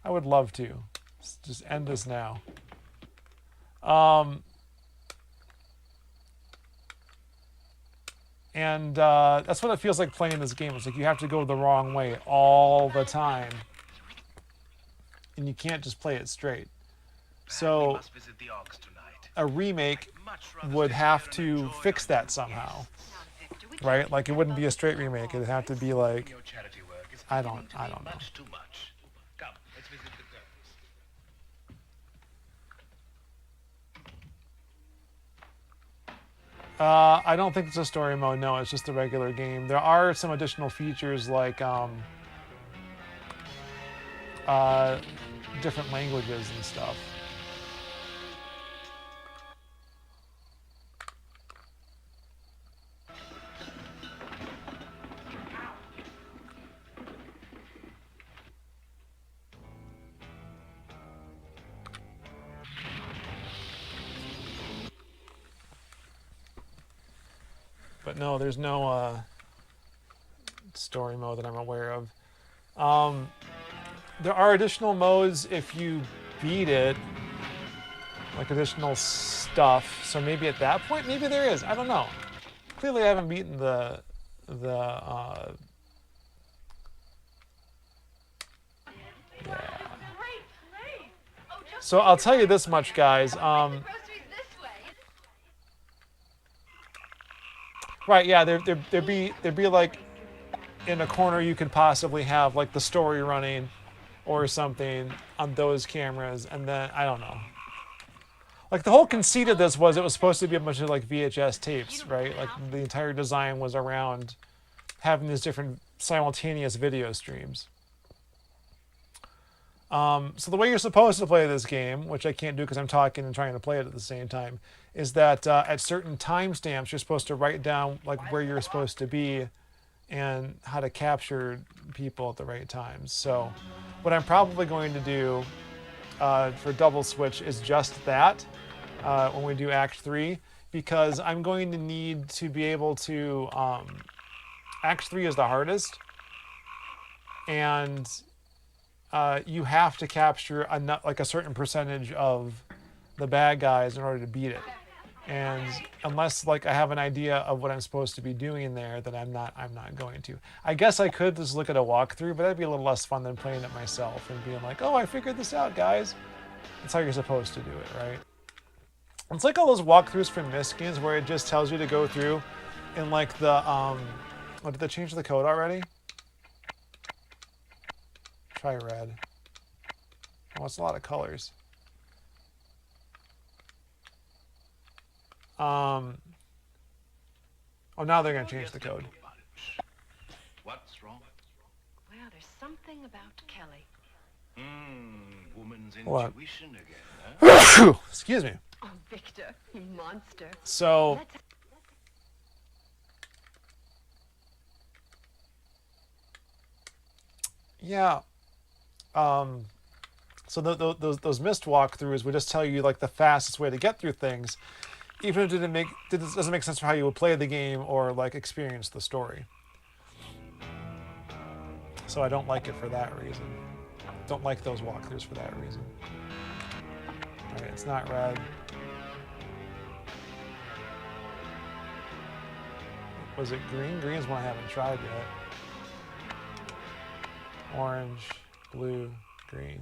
I would love to. Let's just end this now. And that's what it feels like playing this game. It's like you have to go the wrong way all the time. And you can't just play it straight. So a remake would have to fix that somehow. Right? Like, it wouldn't be a straight remake. It'd have to be like, I don't know. I don't think it's a story mode. No, it's just a regular game. There are some additional features like different languages and stuff. But no, there's no story mode that I'm aware of. There are additional modes if you beat it, like additional stuff. So maybe at that point, maybe there is. I don't know. Clearly, I haven't beaten the yeah. So I'll tell you this much, guys. Right, yeah, there'd be like in a corner you could possibly have like the story running or something on those cameras, and then I don't know. Like, the whole conceit of this was it was supposed to be a bunch of like VHS tapes, right? Like, the entire design was around having these different simultaneous video streams. So the way you're supposed to play this game, which I can't do because I'm talking and trying to play it at the same time, is that at certain timestamps you're supposed to write down like where you're supposed to be and how to capture people at the right times. So what I'm probably going to do for Double Switch is just that when we do Act 3, because I'm going to need to be able to... Act 3 is the hardest, and you have to capture a certain percentage of the bad guys in order to beat it. And unless like I have an idea of what I'm supposed to be doing there, then I'm not going to. I guess I could just look at a walkthrough, but that'd be a little less fun than playing it myself and being like, oh, I figured this out, guys. That's how you're supposed to do it, right? It's like all those walkthroughs from Myst games where it just tells you to go through in like the oh, did they change the code already? Try red. Oh, it's a lot of colors. Oh, now they're going to change the code.
What's wrong?
Well, there's something about Kelly.
Woman's
What?
intuition again, huh?
Excuse me.
Oh, Victor, you monster.
So... yeah. So those Myst walkthroughs would just tell you like the fastest way to get through things, even if it doesn't make sense for how you would play the game or like experience the story. So I don't like it for that reason. Don't like those walkthroughs for that reason. All right, it's not red. Was it green? Green is one I haven't tried yet. Orange, blue, green.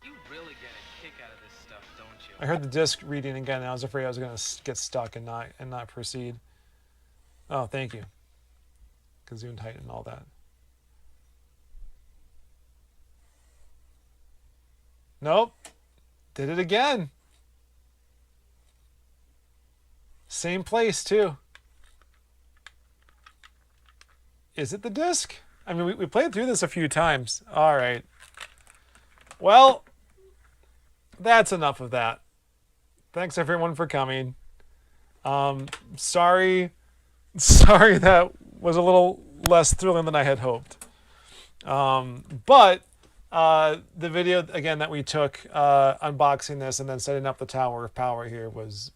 You really get a kick out of this stuff, don't you?
I heard the disc reading again, and I was afraid I was going to get stuck and not proceed. Oh, thank you. Gazoon Titan and all that. Nope. Did it again. Same place, too. Is it the disc? I mean, we played through this a few times. All right. Well, that's enough of that. Thanks, everyone, for coming. Sorry that was a little less thrilling than I had hoped. But the video, again, that we took unboxing this and then setting up the Tower of Power here was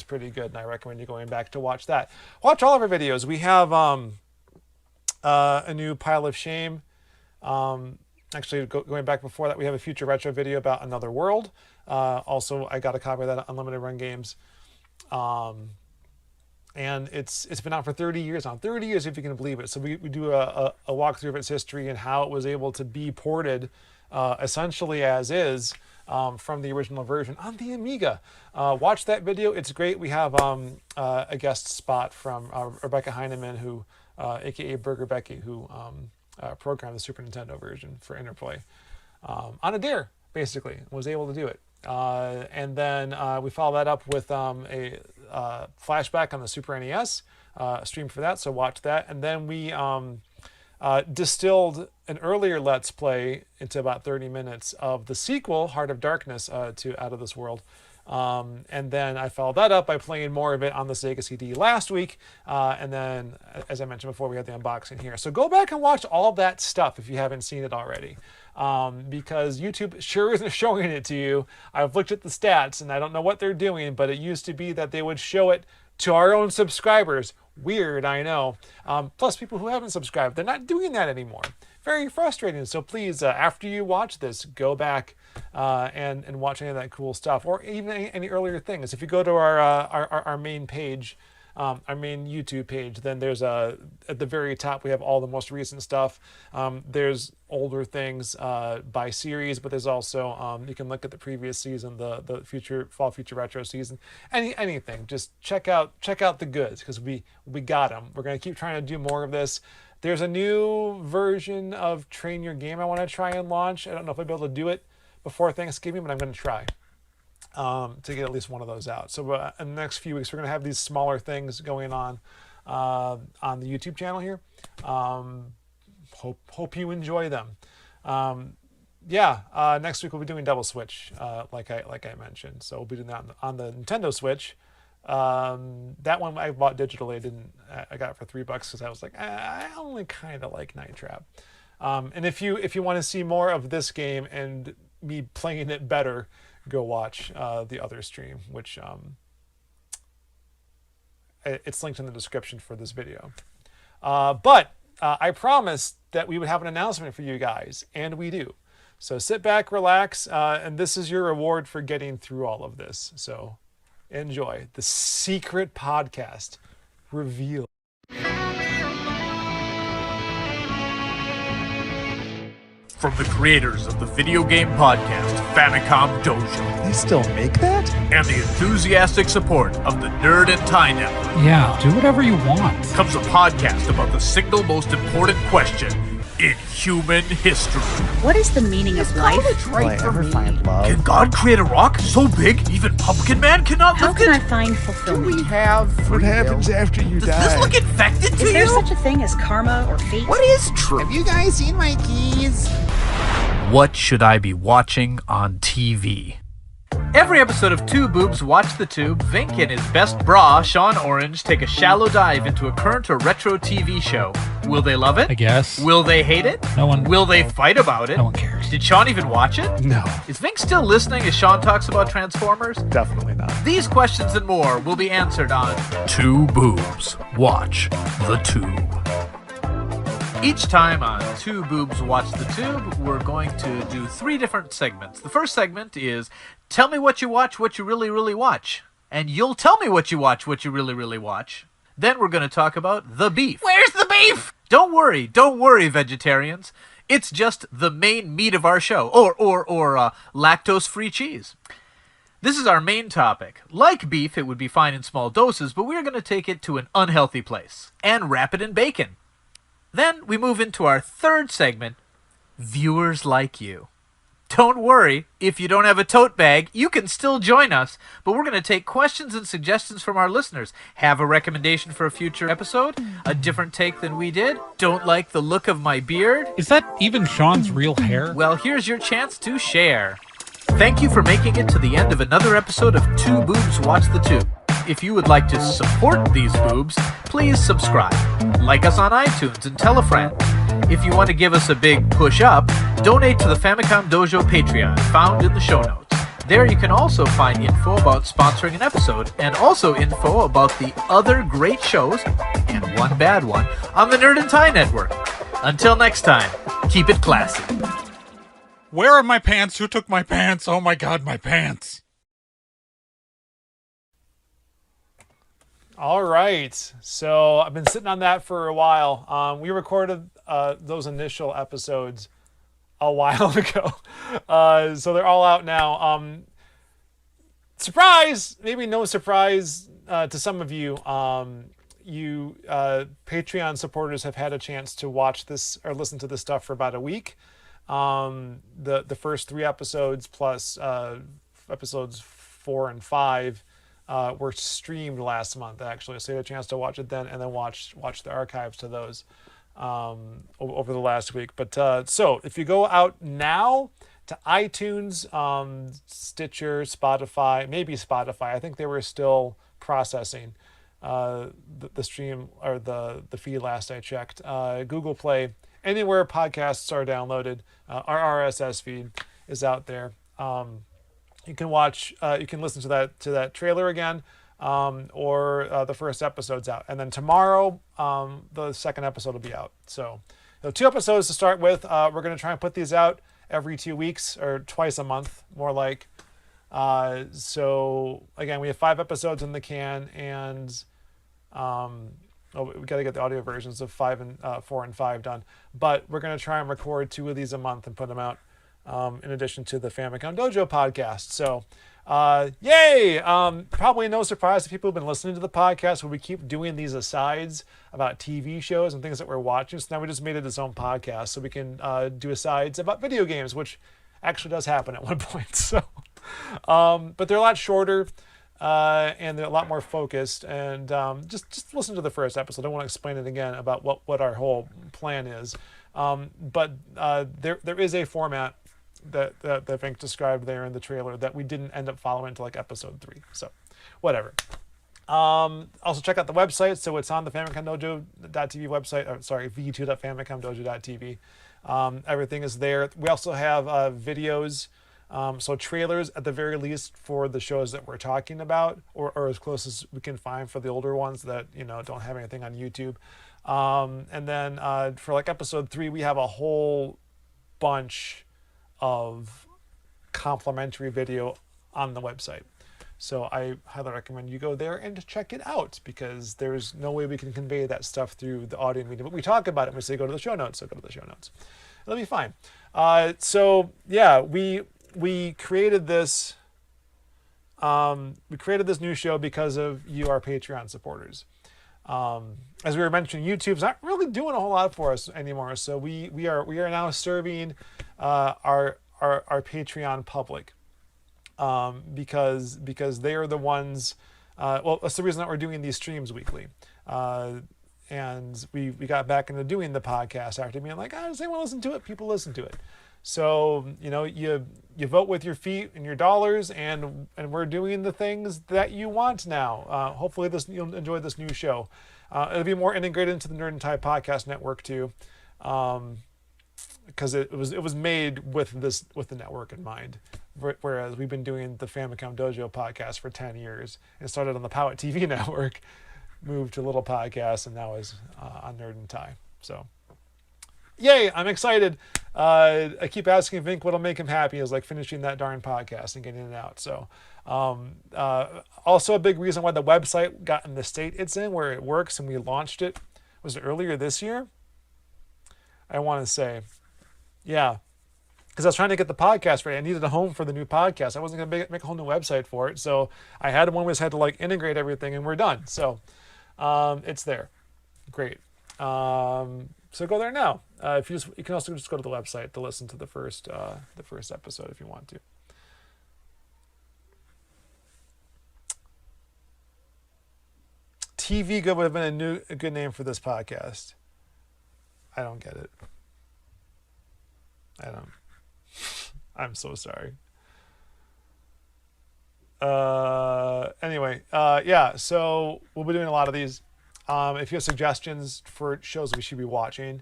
pretty good, and I recommend you going back to watch that. Watch all of our videos. We have a new Pile of Shame. Actually, going back before that, we have a future retro video about Another World. Also, I got a copy of that at Unlimited Run Games. And it's been out for 30 years now. 30 years, if you can believe it. So we do a walkthrough of its history and how it was able to be ported essentially as is from the original version on the Amiga. Watch that video. It's great. We have a guest spot from Rebecca Heineman, who, a.k.a. Burger Becky, who programmed the Super Nintendo version for Interplay on a dare, basically, was able to do it. And then we follow that up with a flashback on the Super NES, stream for that, so watch that. And then we distilled an earlier Let's Play into about 30 minutes of the sequel, Heart of Darkness, to Out of This World. And then I followed that up by playing more of it on the Sega CD last week. And then, as I mentioned before, we had the unboxing here. So go back and watch all that stuff if you haven't seen it already. Because YouTube sure isn't showing it to you. I've looked at the stats and I don't know what they're doing, but it used to be that they would show it to our own subscribers. Weird, I know. Plus people who haven't subscribed, they're not doing that anymore. Very frustrating. So please, after you watch this, go back and watch any of that cool stuff, or even any earlier things. If you go to our main page, our main YouTube page, then there's at the very top we have all the most recent stuff. There's older things by series, but there's also you can look at the previous season, the future fall future retro season, anything. Just check out the goods, because we got them. We're gonna keep trying to do more of this. There's a new version of Train Your Game I want to try and launch. I don't know if I'll be able to do it before Thanksgiving, but I'm going to try to get at least one of those out. So in the next few weeks, we're going to have these smaller things going on the YouTube channel here. Hope you enjoy them. Next week we'll be doing Double Switch, like I mentioned. So we'll be doing that on the Nintendo Switch. That one I bought digitally. I got it for $3 because I was like, I only kind of like Night Trap. And if you want to see more of this game and me playing it better, go watch the other stream, which it's linked in the description for this video. But I promised that we would have an announcement for you guys, and we do. So sit back, relax, and this is your reward for getting through all of this. So enjoy the secret podcast reveal.
From the creators of the video game podcast Famicom Dojo.
They still make that?
And the enthusiastic support of the Nerd and Tie Network.
Yeah, do whatever you want.
Comes a podcast about the single most important question in human history.
What is the meaning of life?
Will I ever find love?
Can God create a rock so big even Pumpkin Man cannot lift it?
How can I find fulfillment?
Do we have what happens after you die?
Does this look infected to you?
Is there such a thing as karma or fate?
What is true? Have you guys seen my keys?
What should I be watching on TV?
Every episode of Two Boobs Watch the Tube, Vink and his best bra, Sean Orange, take a shallow dive into a current or retro TV show. Will they love it?
I guess.
Will they hate it?
No one.
Will they fight about it?
No one cares.
Did Sean even watch it?
No.
Is Vink still listening as Sean talks about Transformers?
Definitely not.
These questions and more will be answered on
Two Boobs Watch the Tube.
Each time on Two Boobs Watch the Tube, we're going to do 3 different segments. The first segment is Tell Me What You Watch, What You Really, Really Watch. And you'll tell me what you watch, what you really, really watch. Then we're going to talk about the beef.
Where's the beef?
Don't worry, vegetarians. It's just the main meat of our show, or lactose-free cheese. This is our main topic. Like beef, it would be fine in small doses, but we're going to take it to an unhealthy place and wrap it in bacon. Then we move into our third segment, Viewers Like You. Don't worry, if you don't have a tote bag, you can still join us, but we're going to take questions and suggestions from our listeners. Have a recommendation for a future episode? A different take than we did? Don't like the look of my beard?
Is that even Sean's real hair?
Well, here's your chance to share. Thank you for making it to the end of another episode of Two Boobs Watch the Tube. If you would like to support these boobs, please subscribe. Like us on iTunes and tell a friend. If you want to give us a big push up, donate to the Famicom Dojo Patreon, found in the show notes. There you can also find info about sponsoring an episode, and also info about the other great shows, and one bad one, on the Nerd and Tie Network. Until next time, keep it classy.
Where are my pants? Who took my pants? Oh my god, my pants.
All right, so I've been sitting on that for a while. We recorded those initial episodes a while ago, so they're all out now. Surprise! Maybe no surprise to some of you. You Patreon supporters have had a chance to watch this or listen to this stuff for about a week. The first 3 episodes plus episodes 4 and 5. Were streamed last month, actually, so you had a chance to watch it then, and then watch the archives to those over the last week. But so if you go out now to iTunes, Stitcher, Spotify, maybe Spotify, I think they were still processing the stream or the feed last I checked. Google Play, anywhere podcasts are downloaded, our RSS feed is out there. You can watch, you can listen to that trailer again, or the first episode's out. And then tomorrow, the second episode will be out. So 2 episodes to start with. We're going to try and put these out every 2 weeks, or twice a month, more like. So again, we have 5 episodes in the can, and we got to get the audio versions of 4 and 5 done. But we're going to try and record 2 of these a month and put them out. In addition to the Famicom Dojo podcast. So, yay! Probably no surprise to people who've been listening to the podcast when we keep doing these asides about TV shows and things that we're watching. So now we just made it its own podcast so we can do asides about video games, which actually does happen at one point. So, but they're a lot shorter and they're a lot more focused. And just listen to the first episode. I don't want to explain it again about what our whole plan is. But there is a format that Vink described there in the trailer that we didn't end up following until like episode 3. So, whatever. Also check out the website. So it's on the FamicomDojo.tv website. v2.famicomdojo.tv. Everything is there. We also have videos, so trailers at the very least for the shows that we're talking about, or as close as we can find for the older ones that don't have anything on YouTube. And then for like episode 3, we have a whole bunch of complimentary video on the website. So I highly recommend you go there and check it out, because there's no way we can convey that stuff through the audio medium. But we talk about it and we say go to the show notes, so go to the show notes. It'll be fine. So yeah, we created this new show because of you, our Patreon supporters. As we were mentioning, YouTube's not really doing a whole lot for us anymore. So we are now serving our Patreon public, because they are the ones. Well, that's the reason that we're doing these streams weekly. And we got back into doing the podcast after being like, does anyone listen to it? People listen to it. So you vote with your feet and your dollars, and we're doing the things that you want now. Hopefully you'll enjoy this new show. It'll be more integrated into the Nerd and Tie podcast network too, because it was made with the network in mind. Whereas we've been doing the Famicom Dojo podcast for 10 years. It started on the Power TV network, moved to Little Podcast, and now is on Nerd and Tie. So yay, I'm excited. I keep asking Vink what'll make him happy is like finishing that darn podcast and getting it out. So also a big reason why the website got in the state it's in, where it works, and we launched it, was it earlier this year? I want to say. Yeah. Because I was trying to get the podcast ready. I needed a home for the new podcast. I wasn't going to make a whole new website for it. So I had one. We just had to like integrate everything, and we're done. So it's there. Great. So go there now. You can also just go to the website to listen to the first episode if you want to. TV Good would have been a good name for this podcast. I don't get it. I don't. I'm so sorry. Anyway, yeah, so we'll be doing a lot of these. If you have suggestions for shows we should be watching,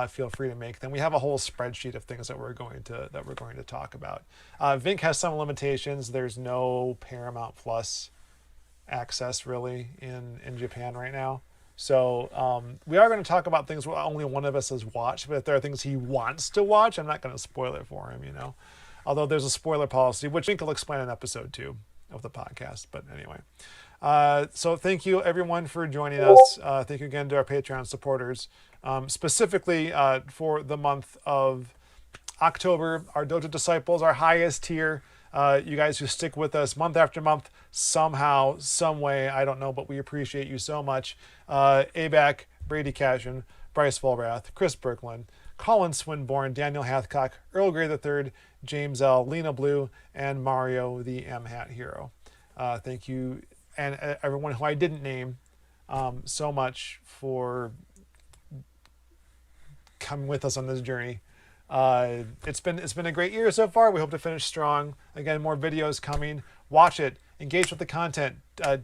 feel free to make them. We have a whole spreadsheet of things that we're going to talk about. Vink has some limitations. There's no Paramount Plus access really in Japan right now. So we are going to talk about things where only one of us has watched, but if there are things he wants to watch, I'm not going to spoil it for him, Although there's a spoiler policy, which Vink will explain in episode 2 of the podcast. But anyway, so thank you everyone for joining us. Thank you again to our Patreon supporters, specifically for the month of October, our Dojo Disciples, our highest tier. You guys who stick with us month after month, somehow, some way, I don't know, but we appreciate you so much. Abac, Brady Cashin, Bryce Volrath, Chris Berkland, Colin Swinburne, Daniel Hathcock, Earl Grey III, James L., Lena Blue, and Mario the M-Hat Hero. Thank you, and everyone who I didn't name, so much for coming with us on this journey. It's been a great year so far. We hope to finish strong. Again, more videos coming. Watch it, engage with the content,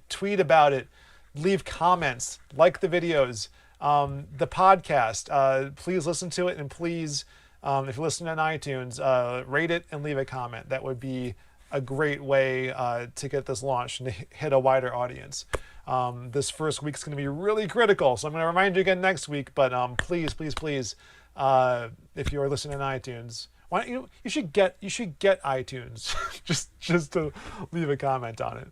tweet about it, leave comments, like the videos, the podcast. Please listen to it, and please, if you're listening on iTunes, rate it and leave a comment. That would be a great way to get this launched and to hit a wider audience. This first week's going to be really critical, so I'm going to remind you again next week. But please, if you are listening on iTunes, why don't you should get iTunes just to leave a comment on it.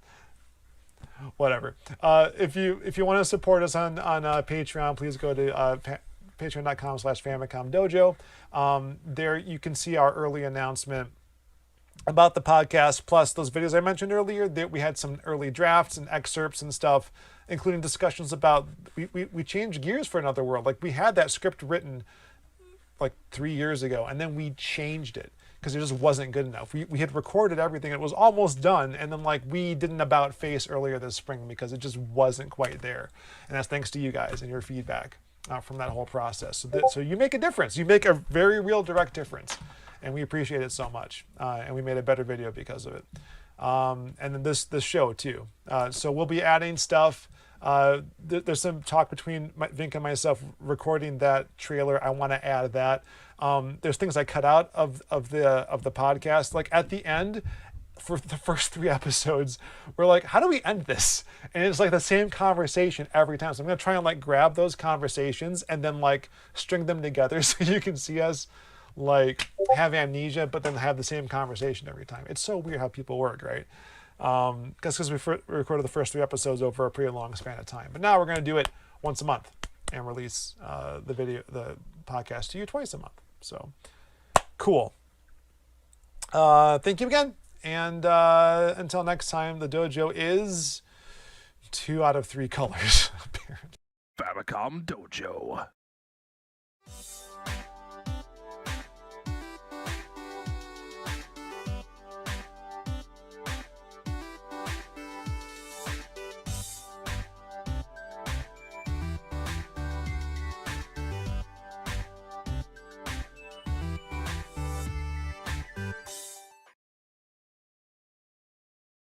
Whatever. If you want to support us on Patreon, please go to patreon.com/Famicom Dojo. There you can see our early announcement about the podcast, plus those videos I mentioned earlier. That we had some early drafts and excerpts and stuff, including discussions about we changed gears for Another World. Like, we had that script written like 3 years ago, and then we changed it because it just wasn't good enough. We had recorded everything, it was almost done, and then like we did an about face earlier this spring because it just wasn't quite there. And that's thanks to you guys and your feedback from that whole process. So you make a difference. You make a very real direct difference, and we appreciate it so much. And we made a better video because of it. And then this show too. So we'll be adding stuff. There's some talk between Vink and myself regarding that trailer. I want to add that. There's things I cut out of the podcast. Like at the end, for the first 3 episodes, we're like, how do we end this? And it's like the same conversation every time. So I'm gonna try and like grab those conversations and then like string them together so you can see us like have amnesia, but then have the same conversation every time. It's so weird how people work, right? Because we recorded the first 3 episodes over a pretty long span of time. But now we're going to do it once a month and release the podcast to you twice a month. So cool. Thank you again. And until next time, the dojo is 2 out of 3 colors. Famicom Dojo.